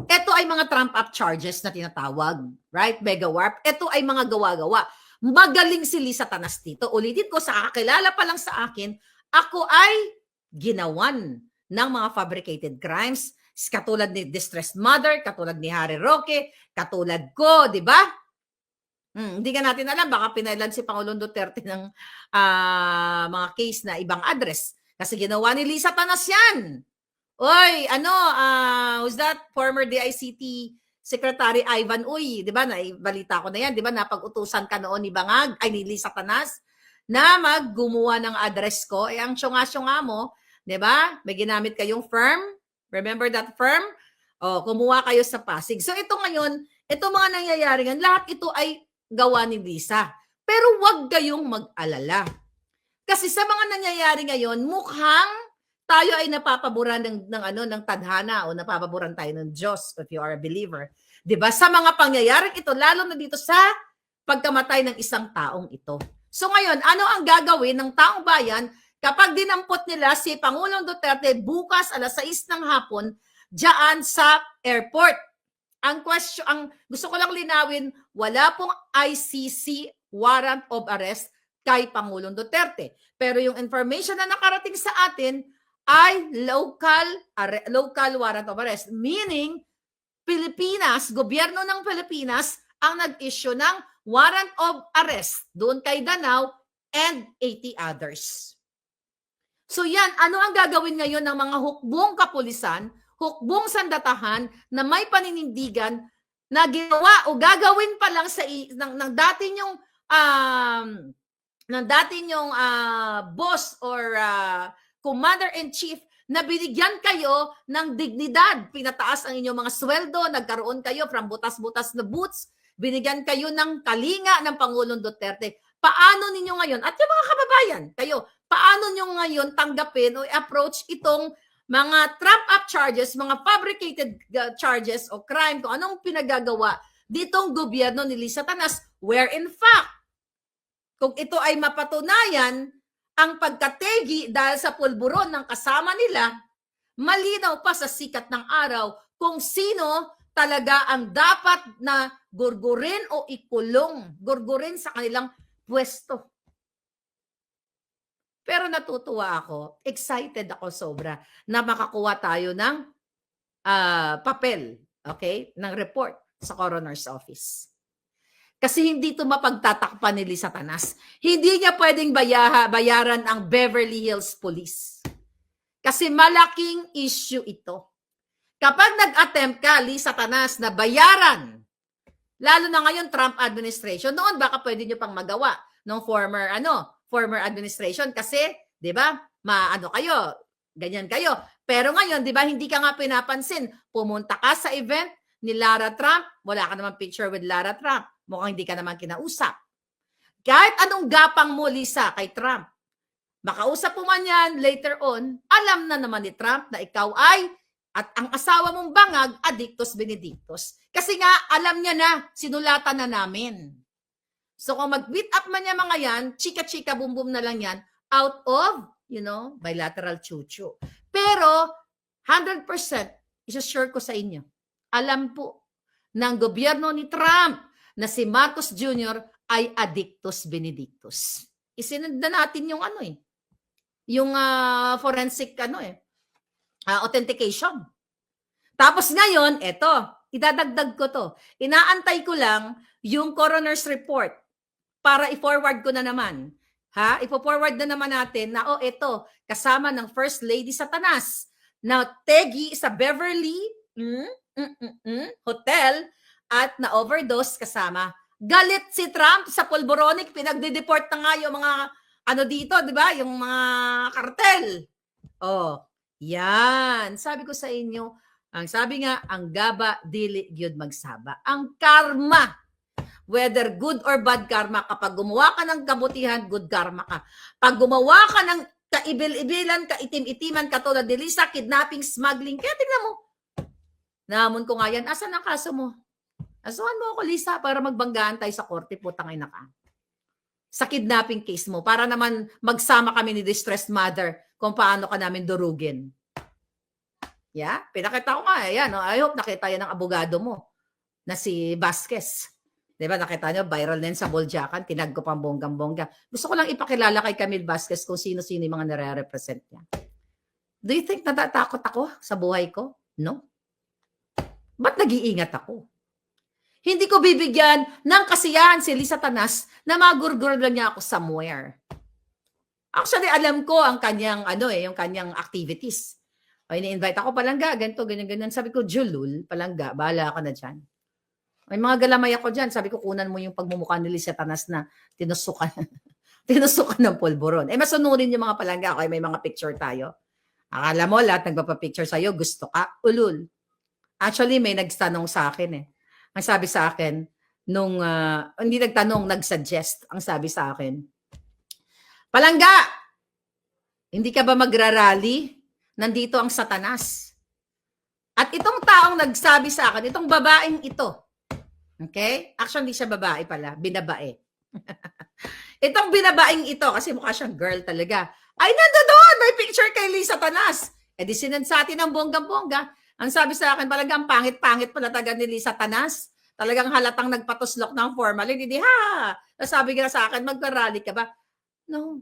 ito ay mga trump-up charges na tinatawag, right? Mega warp. Ito ay mga gawa-gawa. Magaling si Liza Tanas dito. Ulitin ko, sa kakilala pa lang sa akin, ako ay ginawan ng mga fabricated crimes. Katulad ni Distressed Mother, katulad ni Harry Roque, katulad ko, di ba? Hindi ka natin alam, baka pinailan si Pangulong Duterte ng mga case na ibang address. Kasi ginawa ni Liza Tanas yan. Oy, who's that? Former DICT Secretary Ivan Uy, 'di ba? Naibalita ko na 'yan, 'di ba? Napag-utusan ka noon ni Bangag, ni Liza Tanas na maggumawa ng address ko. Ang syunga-syunga mo, 'di ba? May ginamit kayong firm. Remember that firm? Kumuha kayo sa Pasig. So ito ngayon, ito mga nangyayari ngayon, lahat ito ay gawa ni Liza. Pero 'wag kayong mag-alala. Kasi sa mga nangyayari ngayon, mukhang tayo ay napapaboran ng tadhana o napapaboran tayo ng Diyos if you are a believer. 'Di ba? Sa mga pangyayaring ito, lalo na dito sa pagkamatay ng isang taong ito. So ngayon, ano ang gagawin ng taong bayan kapag dinampot nila si Pangulong Duterte bukas alas 6 ng hapon diyan sa airport? Ang gusto ko lang linawin, wala pong ICC warrant of arrest kay Pangulong Duterte. Pero yung information na nakarating sa atin ay local warrant of arrest. Meaning, Pilipinas, gobyerno ng Pilipinas ang nag-issue ng warrant of arrest doon kay Danao and 80 others. So yan, ano ang gagawin ngayon ng mga hukbong kapulisan, hukbong sandatahan na may paninindigan na ginawa o gagawin pa lang sa ng dati nyong boss or commander-in-chief na binigyan kayo ng dignidad, pinataas ang inyong mga sweldo, nagkaroon kayo from butas-butas na boots, binigyan kayo ng kalinga ng Pangulong Duterte. Paano ninyo ngayon, at yung mga kababayan, kayo, paano nyo ngayon tanggapin o approach itong mga trump-up charges, mga fabricated charges o crime, kung anong pinagagawa ditong gobyerno ni Liza Tanas, where in fact, kung ito ay mapatunayan, ang pagkategi dahil sa pulburon ng kasama nila, malinaw pa sa sikat ng araw kung sino talaga ang dapat na gurgurin o ikulong, gurgurin sa kanilang pwesto. Pero natutuwa ako, excited ako sobra na makakuha tayo ng papel, okay, ng report sa coroner's office. Kasi hindi ito mapagtatakpan ni Liza Tanas. Hindi niya pwedeng bayaran ang Beverly Hills Police. Kasi malaking issue ito. Kapag nag-attempt ka, Liza Tanas, na bayaran, lalo na ngayon Trump administration, noon baka pwede niyo pang magawa ng former administration kasi, 'di ba? Ganyan kayo. Pero ngayon, 'di ba, hindi ka nga pinapansin. Pumunta ka sa event ni Lara Trump, wala ka naman picture with Lara Trump. Mukhang hindi ka naman kinausap. Kahit anong gapang mo, Lisa, kay Trump, makausap mo man yan later on, alam na naman ni Trump na ikaw ay, at ang asawa mong bangag, Adictus Benedictus. Kasi nga, alam niya na, sinulatan na namin. So kung mag-meet up man niya mga yan, chika-chika, bum-bum na lang yan, out of, bilateral chuchu. Pero, 100%, isa-sure ko sa inyo, alam po ng gobyerno ni Trump na si Marcos Jr. ay Adictus Benedictus. Isinunda natin yung yung forensic authentication. Tapos ngayon, idadagdag ko to. Inaantay ko lang yung coroner's report para i-forward ko na naman. Ipo-forward na naman natin na kasama ng First Lady Satanas na tegi sa Beverly Hotel at na-overdose kasama. Galit si Trump sa pulboronic, pinagde-deport na nga yung mga dito, di ba? Yung mga kartel. Yan. Sabi ko sa inyo, sabi nga, ang gaba, dili gyud magsaba. Ang karma, whether good or bad karma, kapag gumawa ka ng kabutihan, good karma ka. Pag gumawa ka ng kaibil-ibilan, kaitim-itiman, katulad ni Liza, kidnapping, smuggling, kaya tingnan mo. Namon ko nga yan, asan ang kaso mo? Asuhan mo ako, Lisa, para magbanggaan tayo sa korte, putang ina ka. Sa kidnapping case mo, para naman magsama kami ni distressed mother kung paano ka namin durugin. Yeah? Pinakita ko nga, yan. I hope nakita yan ng abogado mo na si Vasquez. Diba, nakita nyo, viral din sa Boljakan, tinag ko pang bonggang-bongga. Gusto ko lang ipakilala kay Camille Vasquez kung sino-sino yung mga nare-represent niya. Do you think natatakot ako sa buhay ko? No. Ba't nag-iingat ako? Hindi ko bibigyan ng kasiyahan si Liza Tanas na magurgur lang niya ako somewhere. Actually, alam ko ang kanyang, yung kanyang activities. O, ini-invite ako, Palangga, ganito, ganyan. Sabi ko, Julul, Palangga, bahala ka na dyan. May mga galamay ako dyan. Sabi ko, kunan mo yung pagmumukha ni Liza Tanas na tinusukan ng pulburon. Masunurin yung mga Palangga. Okay, may mga picture tayo. Akala mo, lahat nagpapapicture sa'yo, gusto ka, ulul. Actually, may nagtanong sa akin Ang sabi sa akin, hindi nagtanong, nagsuggest. Ang sabi sa akin, Palangga, hindi ka ba magrarally nandito ang Satanas. At itong taong nagsabi sa akin, itong babaeng ito, okay? Actually, hindi siya babae pala, binabae. Itong binabaeng ito, kasi mukha siyang girl talaga, ay nandoon, may picture kay Lisa Tanas. Eh di sinend sa atin ng bonggang-bongga. Ang sabi sa akin, talagang pangit-pangit pala taga ni Lisa Tanas. Talagang halatang nagpatuslok ng formalin. Hindi ha! Nasabi ka sa akin, magra-rally ka ba? No,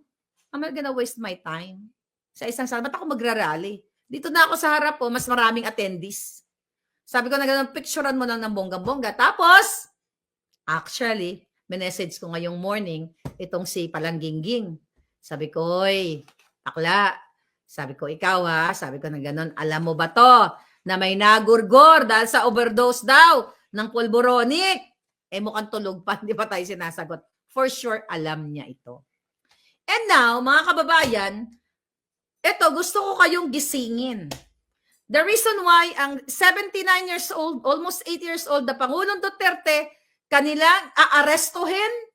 I'm not gonna waste my time. Sa isang sala, ba't ako magra-rally? Dito na ako sa harap po, mas maraming attendees. Sabi ko na gano'n, picturean mo lang ng bonggang-bongga. Tapos, actually, message ko ngayong morning, itong si Palanggingging. Sabi ko, oy, akla. Sabi ko, ikaw ha, sabi ko na gano'n, alam mo ba to, na may nagurgor dahil sa overdose daw ng pulboronic? Eh mukhang tulog pa, hindi pa tayo sinasagot. For sure, alam niya ito. And now, mga kababayan, ito, gusto ko kayong gisingin. The reason why ang 79 years old, almost 8 years old na Pangulong Duterte, kanilang aarestuhin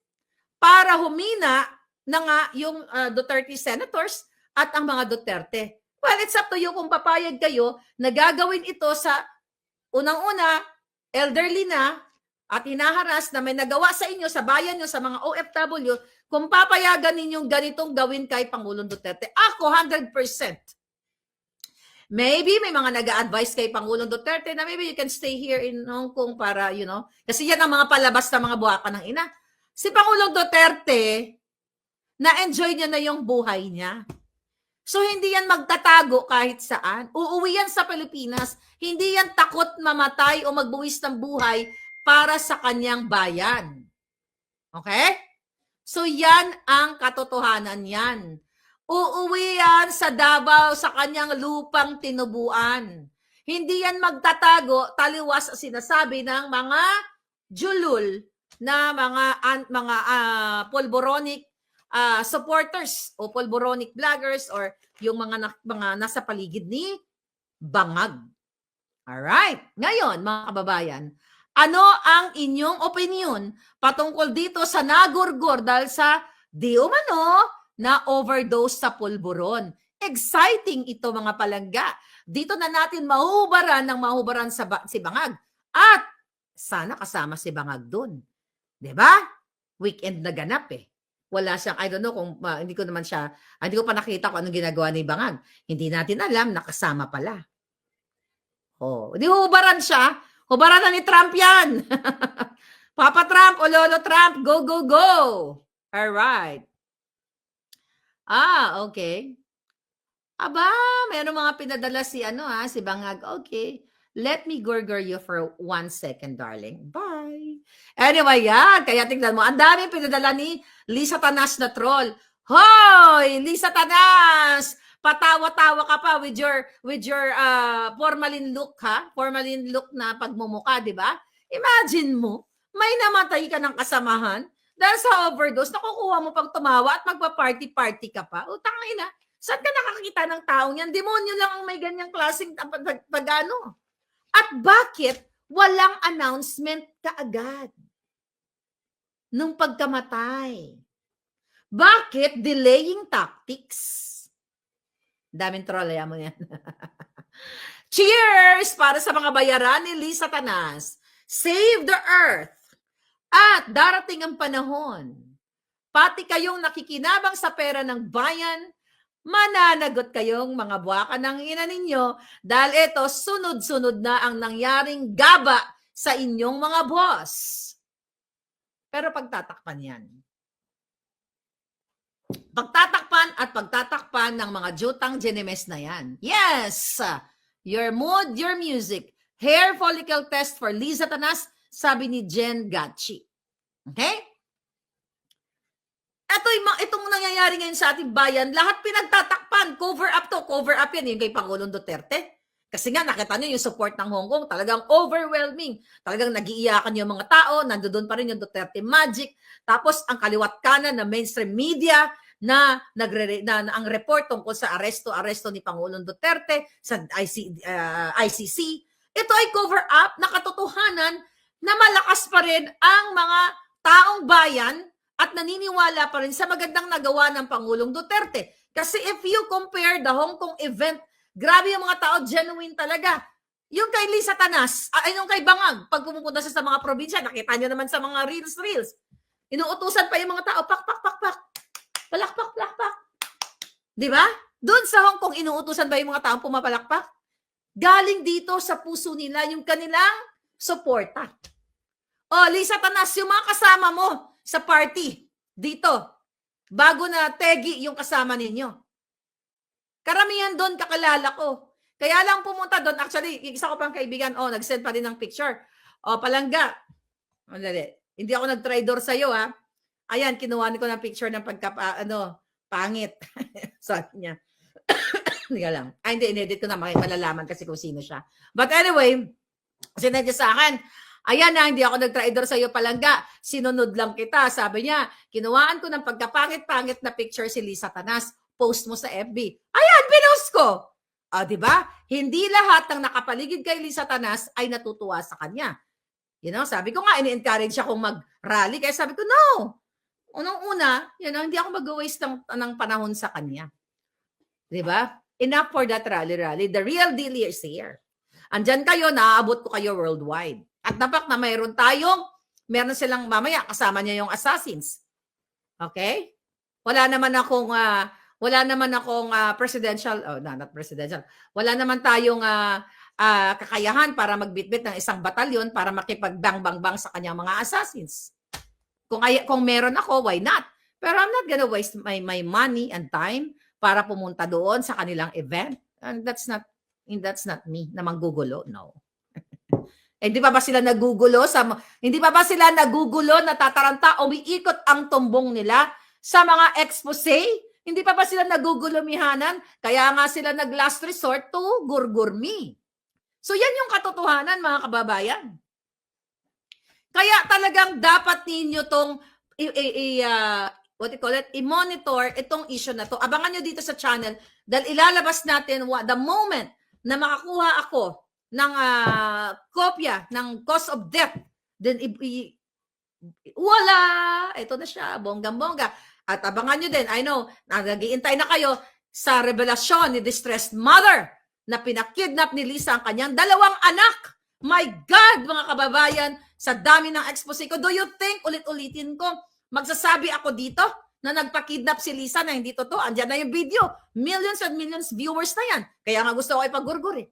para humina na nga yung Duterte senators at ang mga Duterte. Well, it's up to you kung papayag kayo na gagawin ito sa unang-una, elderly na at hinaharas na may nagawa sa inyo, sa bayan nyo, sa mga OFW, kung papayagan ninyong ganitong gawin kay Pangulong Duterte. Ako, 100%. Maybe may mga nag-a-advise kay Pangulong Duterte na maybe you can stay here in Hong Kong para, you know, kasi yan ang mga palabas na mga buwakan ng ina. Si Pangulong Duterte, na-enjoy niya na yung buhay niya. So, hindi yan magtatago kahit saan. Uuwi yan sa Pilipinas. Hindi yan takot mamatay o magbuwis ng buhay para sa kanyang bayan. Okay? So, yan ang katotohanan yan. Uuwi yan sa Davao sa kanyang lupang tinubuan. Hindi yan magtatago, taliwas sinasabi ng mga julul na mga pulboronic supporters o pulboronic vloggers or yung mga nasa paligid ni Bangag. Alright. Ngayon, mga kababayan, ano ang inyong opinion patungkol dito sa nagurgor dahil sa di umano na overdose sa pulburon? Exciting ito, mga palangga. Dito na natin mahubaran si Bangag. At sana kasama si Bangag dun. Diba? Weekend na ganap eh. Wala siyang, I don't know kung, hindi ko pa nakita kung anong ginagawa ni Bangag. Hindi natin alam, nakasama pala. Oh, di hubaran siya. Hubaran na ni Trump yan. Papa Trump o Lolo Trump, go, go, go. All right. Okay. Aba, meron mga pinadala si si Bangag. Okay. Let me gurgur you for 1 second, darling. Bye. Anyway, yan. Kaya tignan mo, ang daming pinadala ni Lisa Tanas na troll. Hoy, Lisa Tanas! Patawa-tawa ka pa with your formalin look, ha? Formalin look na pagmumuka, di ba? Imagine mo, may namatay ka ng kasamahan dahil sa overdose, nakukuha mo pang tumawa at magpa-party-party ka pa. Utang ina, saan ka nakakita ng taong yan? Demonyo lang ang may ganyang klaseng pagano. At bakit walang announcement kaagad nung pagkamatay? Bakit delaying tactics? Daming troll, ayaw mo yan. Cheers para sa mga bayaran ni Lisa Tanas. Save the earth. At darating ang panahon, pati kayong nakikinabang sa pera ng bayan, mananagot kayong mga buwakan ng ina ninyo dahil ito sunod-sunod na ang nangyaring gaba sa inyong mga boss. Pero pagtatakpan yan. Pagtatakpan ng mga jutang genemes na yan. Yes! Your mood, your music. Hair follicle test for Lisa Tanas, sabi ni Jen Gatchi. Okay? Itong nangyayari ngayon sa ating bayan, lahat pinagtatakpan. Cover up yan yung kay Pangulong Duterte. Kasi nga, nakita niyo yung support ng Hong Kong, talagang overwhelming. Talagang nagiiyakan yung mga tao, nandoon pa rin yung Duterte magic. Tapos, ang kaliwat kanan na mainstream media na ang report tungkol sa aresto ni Pangulong Duterte sa ICC. Ito ay cover up na katotohanan na malakas pa rin ang mga taong bayan at naniniwala pa rin sa magandang nagawa ng Pangulong Duterte. Kasi if you compare the Hong Kong event Grabe yung mga tao, genuine talaga. Yung kay Lisa Tanas, yung kay Bangag, pag pumupunta siya sa mga probinsya, nakita nyo naman sa mga reels. Inuutusan pa yung mga tao, pak, palakpak, palakpak. Di ba? Doon sa Hong Kong, inuutusan ba yung mga tao pumapalakpak? Galing dito sa puso nila yung kanilang suporta. O, Lisa Tanas, yung mga kasama mo sa party dito, bago na tegi yung kasama ninyo. Karamihan doon kakalala ko. Kaya lang pumunta doon, actually, isa ko pang kaibigan, nag-send pa rin ng picture. Palangga. Hindi ako nag-traitor sa'yo, ha? Ayan, kinuha ko ng picture ng pangit. Sabi niya. Hindi ka lang. Hindi, inedit ko na, malalaman kasi kung sino siya. But anyway, sinedya sa akin, ayan na, hindi ako nag-traitor sa'yo, Palangga. Sinunod lang kita. Sabi niya, kinuhaan ko ng pagkapangit-pangit na picture si Lisa Tanas. Post mo sa FB. Ayan, pinost ko. Diba? Hindi lahat ng nakapaligid kay Lisa Tanas ay natutuwa sa kanya. Sabi ko nga, ini-encourage akong mag-rally. Kaya sabi ko, no. Unang-una, hindi ako mag-waste ng panahon sa kanya. Diba? Enough for that rally. The real deal is here. Andyan kayo, naaabot ko kayo worldwide. At dapat na meron silang mamaya, kasama niya yung assassins. Okay? Wala naman akong presidential, not presidential. Wala naman tayong kakayahan para magbitbit ng isang batalyon para makipagbang-bang-bang sa kanyang mga assassins. Kung meron ako, why not? Pero I'm not gonna waste my money and time para pumunta doon sa kanilang event. And that's not me na manggugulo. No. Hindi pa ba sila nagugulo? Hindi pa ba sila nagugulo, natataranta, umiikot ang tumbong nila sa mga expose? Hindi pa ba sila nagugulumihanan? Kaya nga sila nag-last resort to gurgurmi. So yan yung katotohanan, mga kababayan. Kaya talagang dapat ninyo tong i-monitor itong issue na to. Abangan nyo dito sa channel dahil ilalabas natin the moment na makakuha ako ng kopya ng cause of death. Then wala! Ito na siya, bonggang-bongga. At abangan nyo din, I know, nag-iintay na kayo sa revelasyon ni distressed mother na pinakidnap ni Lisa ang kanyang 2 anak. My God, mga kababayan, sa dami ng expose ko, do you think, ulit-ulitin ko, magsasabi ako dito na nagpakidnap si Lisa na hindi totoo? Andiyan na yung video. Millions and millions viewers na yan. Kaya nga gusto ko ipagurgur eh.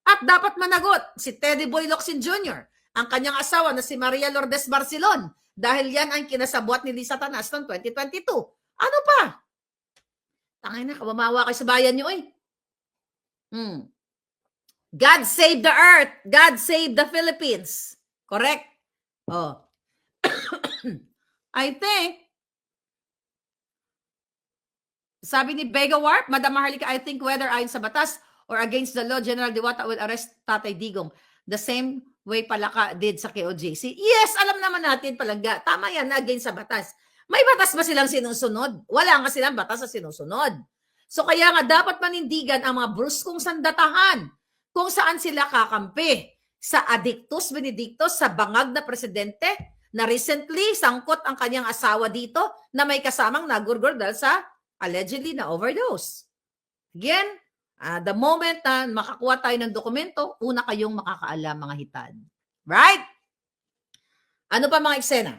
At dapat managot si Teddy Boy Locsin Jr., ang kanyang asawa na si Maria Lourdes Barcelon, dahil yan ang kinasabwat ni Lisa Tanas noong 2022. Ano pa? Tangay na, kamamawa kayo sa bayan nyo eh. God save the earth. God save the Philippines. Correct? I think, sabi ni Vega Warp, Madam Maharlika, I think whether ayon sa batas or against the law, General Diwata will arrest Tatay Digong. The same way Palaka did sa KOJC. Yes, alam naman natin, Palangga. Tama yan, against sa batas. May batas ba silang sinusunod? Wala nga silang batas sa sinusunod. So kaya nga dapat manindigan ang mga bruskong sandatahan kung saan sila kakampi. Sa Adictus Benedictus, sa bangag na presidente na recently sangkot ang kanyang asawa dito na may kasamang nagurgur dahil sa allegedly na overdose. Again, the moment na makakuha tayo ng dokumento, una kayong makakaalam, mga hitad. Right? Ano pa mga eksena?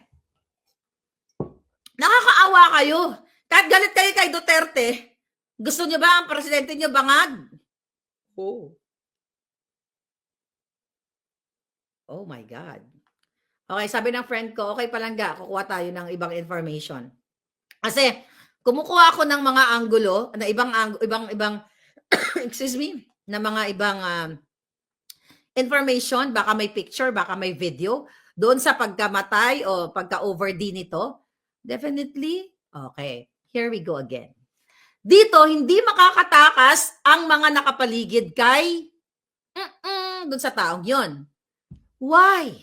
Nakakaawa kayo. Kahit galit kayo kay Duterte, gusto niyo ba ang presidente niyo bangag? Oh my God. Okay, sabi ng friend ko, okay Palangga, kukuha tayo ng ibang information. Kasi, kumukuha ako ng mga anggulo, na ibang excuse me, na mga ibang information, baka may picture, baka may video, doon sa pagkamatay o pagka-OVD nito. Definitely, okay, here we go again. Dito, hindi makakatakas ang mga nakapaligid kay doon sa taong yon. Why?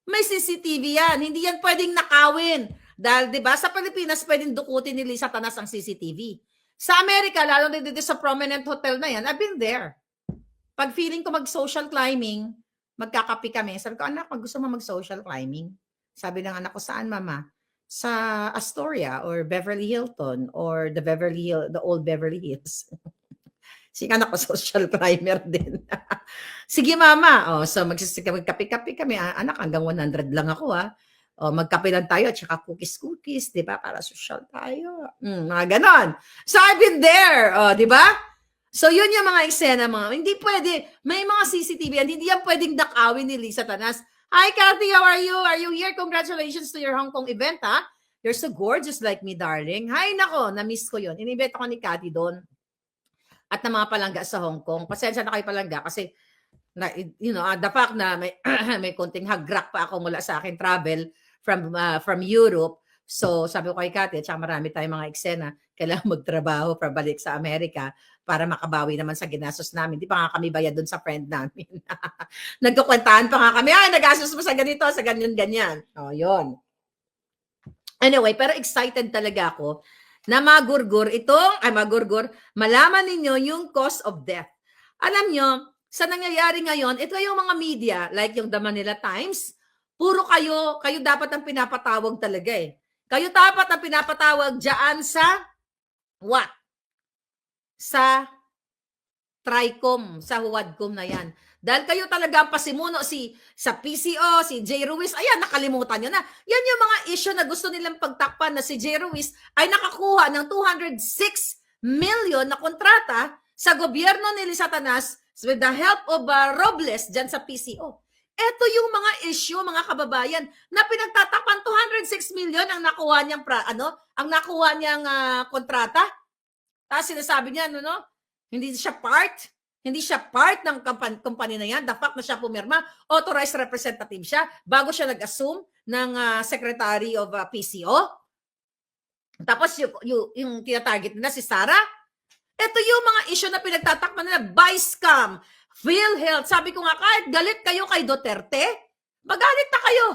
May CCTV yan. Hindi yan pwedeng nakawin. Dahil, di ba, sa Pilipinas, pwedeng dukutin ni Lisa Tanas ang CCTV. Sa Amerika, lalo na dito sa prominent hotel na yan, I've been there. Pag feeling ko mag-social climbing, magkakapi kami. Sabi ko, anak, gusto mo mag-social climbing? Sabi ng anak ko, saan, mama? Sa Astoria or Beverly Hilton or the old Beverly Hills. Si anak ko social climber din. Sige mama, so magkape-kape kami, anak hanggang 100 lang ako magkape lang tayo at saka cookies, 'di ba? Para social tayo. Mga ganon. So I've been there, 'di ba? So yun yung mga eksena hindi pwede, may mga CCTV yan, hindi yan pwedeng dakawin ni Liza Tanas. Hi Kathy, how are you? Are you here? Congratulations to your Hong Kong event, ha? You're so gorgeous like me, darling. Hi, nako, na-miss ko yun. Inibet ako ni Kathy doon. At ng mga palangga sa Hong Kong. Pasensya na kayo palangga kasi the fact na may may konting hagrak pa ako mula sa akin travel from Europe. So sabi ko kay Kathy, at saka marami tayong mga eksena, kailangan magtrabaho para balik sa Amerika para makabawi naman sa ginastos namin. Di pa nga kami bayad doon sa friend namin. Nagkukwentahan pa nga kami, nagastos mo sa ganito, sa ganyan-ganyan. Yun. Anyway, pero excited talaga ako na malaman ninyo yung cause of death. Alam nyo, sa nangyayari ngayon, ito yung mga media, like yung The Manila Times, puro kayo dapat ang pinapatawag talaga eh. Kayo dapat ang pinapatawag dyan sa what? Sa TRICOM, sa Huwadcom na yan. Dahil kayo talaga ang pasimuno sa PCO, si Jay Ruiz, ayan, nakalimutan nyo na. Yan yung mga issue na gusto nilang pagtakpan na si Jay Ruiz ay nakakuha ng 206 million na kontrata sa gobyerno ni Liza Tanas with the help of Robles dyan sa PCO. Ito yung mga issue, mga kababayan, na pinagtatakpan 206 million ang nakuha niyang kontrata. Tapos sinasabi niya, hindi siya part ng company na yan. The fact na siya pumirma, authorized representative siya bago siya nag-assume ng Secretary of PCO. Tapos yung tinatarget nila si Sara. Ito yung mga issue na pinagtatakpan nila, Bicam, PhilHealth. Sabi ko nga, kahit galit kayo kay Duterte, magalit na kayo.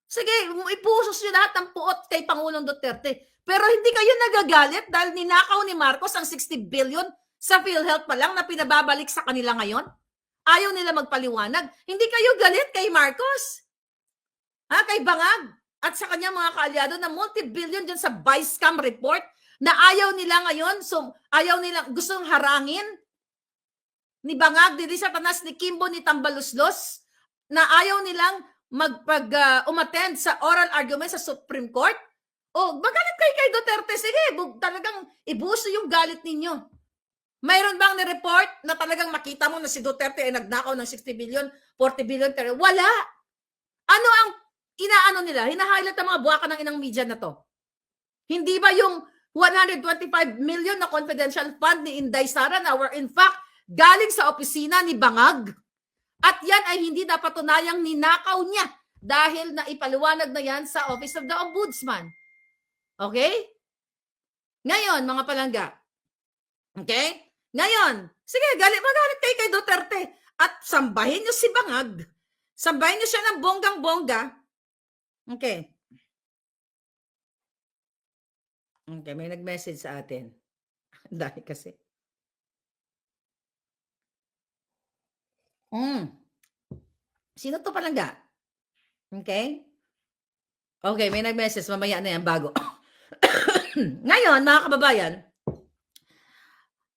Sige, ipusos nyo lahat ng puot kay Pangulong Duterte. Pero hindi kayo nagagalit dahil ninakaw ni Marcos ang 60 billion sa PhilHealth pa lang na pinababalik sa kanila ngayon. Ayaw nila magpaliwanag. Hindi kayo galit kay Marcos. Kay Bangag at sa kanyang mga kaalyado na multi-billion dyan sa Bicam report na ayaw nila ngayon, gustong harangin ni Bangag, ni Liza Tanas, ni Kimbo, ni Tambaluslos, na ayaw nilang umattend sa oral argument sa Supreme Court. Magalit kayo kay Duterte. Sige, talagang ibuso yung galit ninyo. Mayroon bang ni-report na talagang makita mo na si Duterte ay nagnakaw ng 60 billion, 40 billion? Wala. Ano ang inaano nila? Hina-highlight ang mga buwaka ng inang media na to. Hindi ba yung 125 million na confidential fund ni Inday Sara na were in fact galing sa opisina ni Bangag? At yan ay hindi napatunayang ninakaw niya dahil naipaliwanag na yan sa Office of the Ombudsman. Okay? Ngayon, mga palangga. Okay? Ngayon, sige, magalit kayo kay Duterte at sambahin niyo si Bangag. Sambahin niyo siya ng bonggang-bongga. Okay. Okay, may nag-message sa atin. Dahil kasi. Sino to palangga? Okay? Okay, may nag-message. Mamaya na yan, bago. Ngayon, mga kababayan,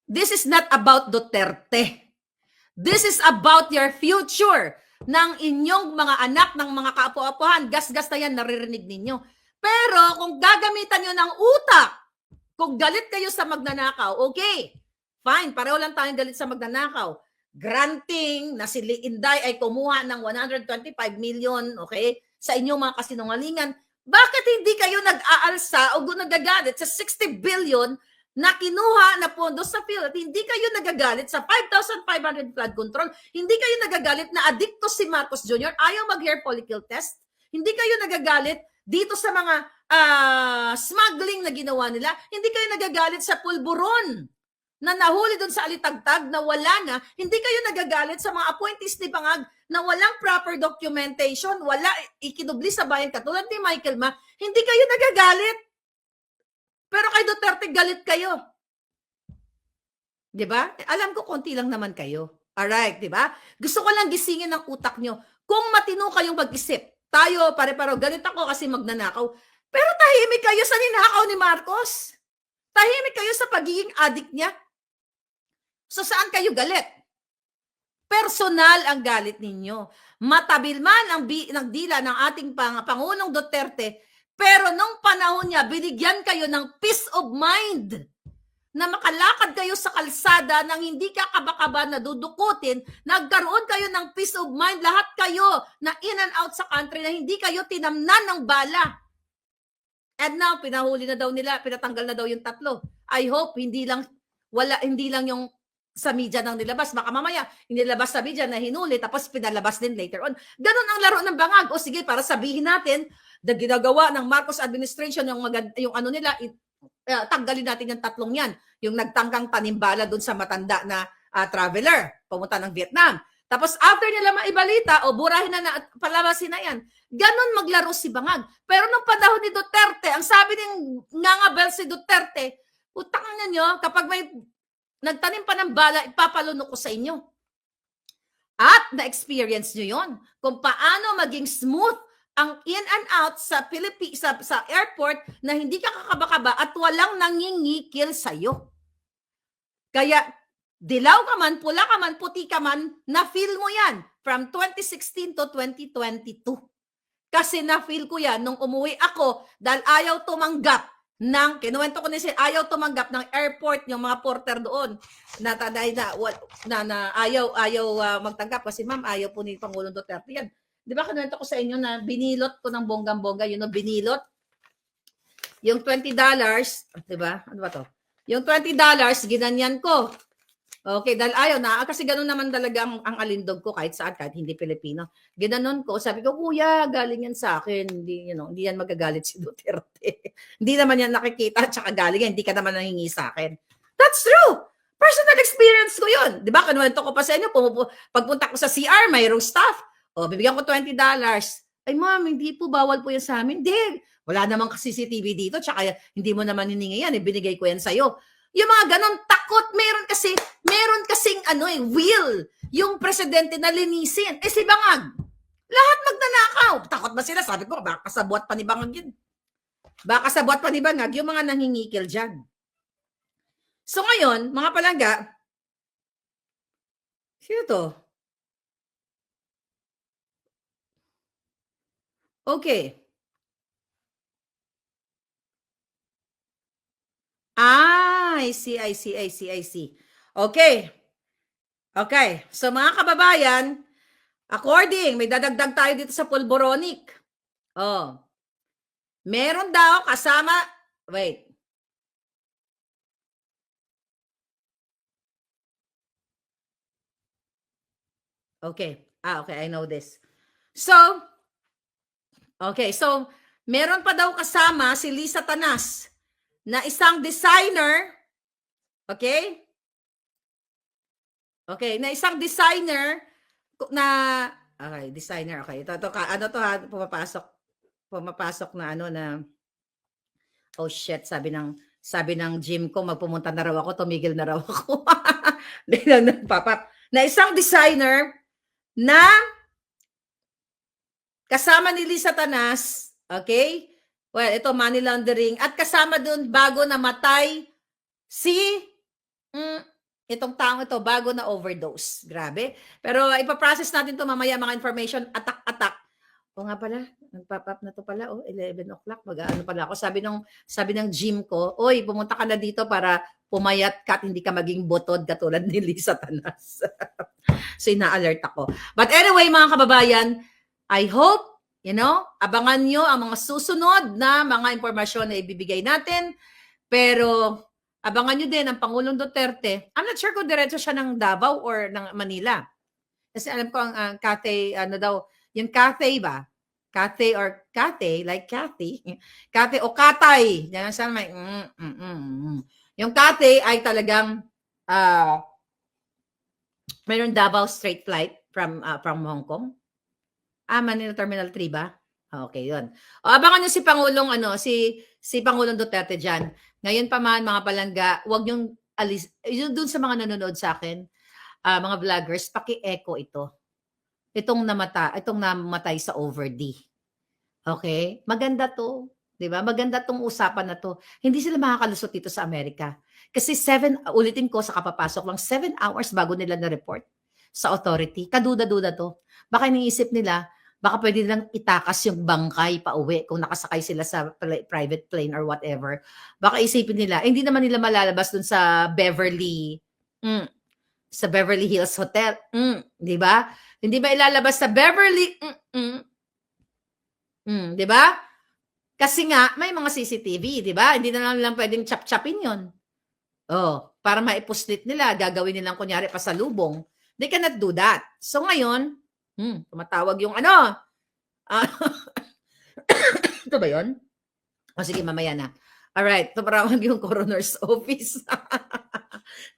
this is not about Duterte. This is about your future ng inyong mga anak, ng mga kaapo-apuhan. Gas-gas na yan, naririnig ninyo. Pero kung gagamitan nyo ng utak, kung galit kayo sa magnanakaw, okay, fine, pareho lang tayong galit sa magnanakaw. Granting na si Inday ay kumuha ng 125 million, okay, sa inyong mga kasinungalingan, bakit hindi kayo nag-aalsa o nagagalit sa 60 billion na kinuha na pondo sa PhilHealth? Hindi kayo nagagalit sa 5,500 flood control? Hindi kayo nagagalit na adikto si Marcos Jr., ayaw mag-hair follicle test? Hindi kayo nagagalit dito sa mga smuggling na ginawa nila? Hindi kayo nagagalit sa pulburon na nahuli doon sa Alitagtag na wala na? Hindi kayo nagagalit sa mga appointees ni Bangag na walang proper documentation, wala ikinubli sa bayan katulad ni Michael Ma? Hindi kayo nagagalit. Pero kay Duterte galit kayo. 'Di ba? Alam ko konti lang naman kayo. Alright, 'di ba? Gusto ko lang gisingin ang utak nyo. Kung matino kayong mag-isip, tayo pare-paro, ganit ako kasi magnanakaw. Pero tahimik kayo sa ninakaw ni Marcos. Tahimik kayo sa pagiging addict niya. So saan kayo galit? Personal ang galit ninyo. Matabil man ang dila ng ating Pangulong Duterte, pero nung panahon niya, binigyan kayo ng peace of mind na makalakad kayo sa kalsada nang hindi ka kaba-kaba na dudukutin, nagkaroon kayo ng peace of mind, lahat kayo na in and out sa country na hindi kayo tinamnan ng bala. And now, pinahuli na daw nila, pinatanggal na daw yung 3. I hope hindi lang yung sa media nang nilabas. Baka mamaya, inilabas sa media na hinuli, tapos pinalabas din later on. Ganon ang laro ng bangag. O sige, para sabihin natin, na ginagawa ng Marcos administration, yung ano nila, tanggalin natin yung 3 yan. Yung nagtanggang tanimbala dun sa matanda na traveler, pumunta ng Vietnam. Tapos after nila maibalita, o burahin na palabasin na yan. Ganon maglaro si bangag. Pero nung panahon ni Duterte, ang sabi ng ngangabel si Duterte, utang na nyo, kapag may nagtanim pa ng bala, ipapalunok ko sa inyo. At na-experience nyo yon kung paano maging smooth ang in and out sa sa airport na hindi ka kakaba-kaba at walang nangingikil sa'yo. Kaya, dilaw ka man, pula ka man, puti ka man, na-feel mo yan from 2016 to 2022. Kasi na-feel ko yan nung umuwi ako dahil ayaw tumanggap kinuwento ko na siya, ayaw tumanggap ng airport yung mga porter doon na ayaw magtanggap kasi ma'am, ayaw po ni Pangulong Duterte yan. Di ba kinuwento ko sa inyo na binilot ko ng bonggang-bongga, binilot? Yung $20, di ba? Ano ba to? Yung $20, ginanyan ko. Okay, dahil ayaw na, kasi gano'n naman talaga ang alindog ko kahit saan, kahit hindi Pilipino. Ginanon ko, sabi ko, kuya, galing yan sa akin. Hindi yan magagalit si Duterte. Hindi naman yan nakikita, tsaka galing yan, hindi ka naman nangingi sa akin. That's true! Personal experience ko yun. Di ba, kinuwento ko pa sa inyo, pagpunta ko sa CR, mayroong staff. O, bibigyan ko $20. Ay, ma'am, hindi po, bawal po yan sa amin. Hindi, wala namang CCTV dito, tsaka hindi mo naman hiningi yan, binigay ko yan sa'yo. Yung mga ganon, takot, meron kasing will, yung presidente na linisin. Si Bangag, lahat magnanakaw. Takot ba sila? Sabi ko, baka sa buhat pa ni Bangag yun. Baka sa buhat pa ni Bangag, yung mga nangingikil dyan. So ngayon, mga palangga, sino to? Okay. I see. Okay. So mga kababayan, may dadagdag tayo dito sa pulboronic. Meron daw kasama, wait. Okay, I know this. So, meron pa daw kasama si Liza Tanas na isang designer, na isang designer na, designer, pumapasok na oh shit, sabi ng gym ko, magpumunta na raw ako, tumigil na raw ako. Na isang designer na kasama ni Liza Tanas, well, ito money laundering, at kasama dun bago namatay si itong taong ito, bago na overdose. Grabe. Pero ipaprocess natin to mamaya, mga information, attack. O nga pala, nag-pop up na to pala, 11 o'clock, mag-ano pala ako. Sabi ng gym ko, oy, pumunta ka na dito para pumayat ka at hindi ka maging botod katulad ni Liza Tanas. So, ina-alert ako. But anyway, mga kababayan, I hope, abangan nyo ang mga susunod na mga impormasyon na ibibigay natin. Pero, abangan nyo din ang Pangulong Duterte. I'm not sure kung diretso siya ng Davao or ng Manila. Kasi alam ko ang Cathay, yung Cathay ba? Cathay or Cathay, like Cathy. Cathay o Katay. Yan ang may Yung Cathay ay talagang mayroon Davao straight flight from Hong Kong. Manila Terminal 3 ba? Okay, yun. Abangan nyo si Pangulong si Pangulong Duterte diyan. Ngayon pa man, mga palangga, wag yung doon sa mga nanonood sa akin, mga vloggers, paki-echo ito. Itong namatay sa over D. Okay? Maganda to. 'Di ba? Maganda 'tong usapan na 'to. Hindi sila makakalusot dito sa Amerika. Kasi ulitin ko sa kapapasok lang, 7 hours bago nila na-report sa authority. Kaduda-duda 'to. Baka iniisip nila, baka puwede nilang itakas yung bangkay pauwi kung nakasakay sila sa private plane or whatever. Baka isipin nila, hindi naman nila malalabas dun sa Beverly Hills Hotel, 'di ba? Hindi mailalabas sa 'di ba? Kasi nga may mga CCTV, 'di ba? Hindi na lang puwedeng chop-chopin 'yon. Oh, para maipuslit nila, gagawin nilang kunyari pasalubong. They cannot do that. So ngayon, tumatawag yung ano, ah, ito ba 'yon? O sige, mamaya na. Alright, tumatawag yung coroner's office.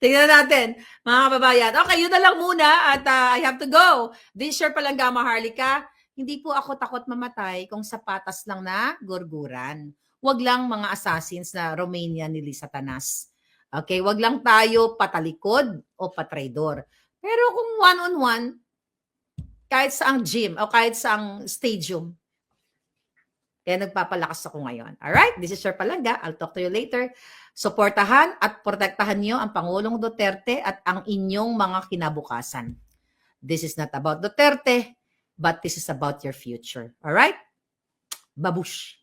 Tingnan natin, mga kababayan. Okay, yun na lang muna at I have to go. This sure Palangga Maharlika. Hindi po ako takot mamatay kung sa patas lang na gurguran. Wag lang mga assassins na Romania ni Lisa Tanas. Okay, wag lang tayo patalikod o patraidor. Pero kung one-on-one, kahit sa ang gym o kahit sa ang stadium, kaya nagpapalakas ako ngayon. Alright, this is Sir Palangga. I'll talk to you later. Suportahan at protektahan niyo ang Pangulong Duterte at ang inyong mga kinabukasan. This is not about Duterte, but this is about your future. Alright? Babush!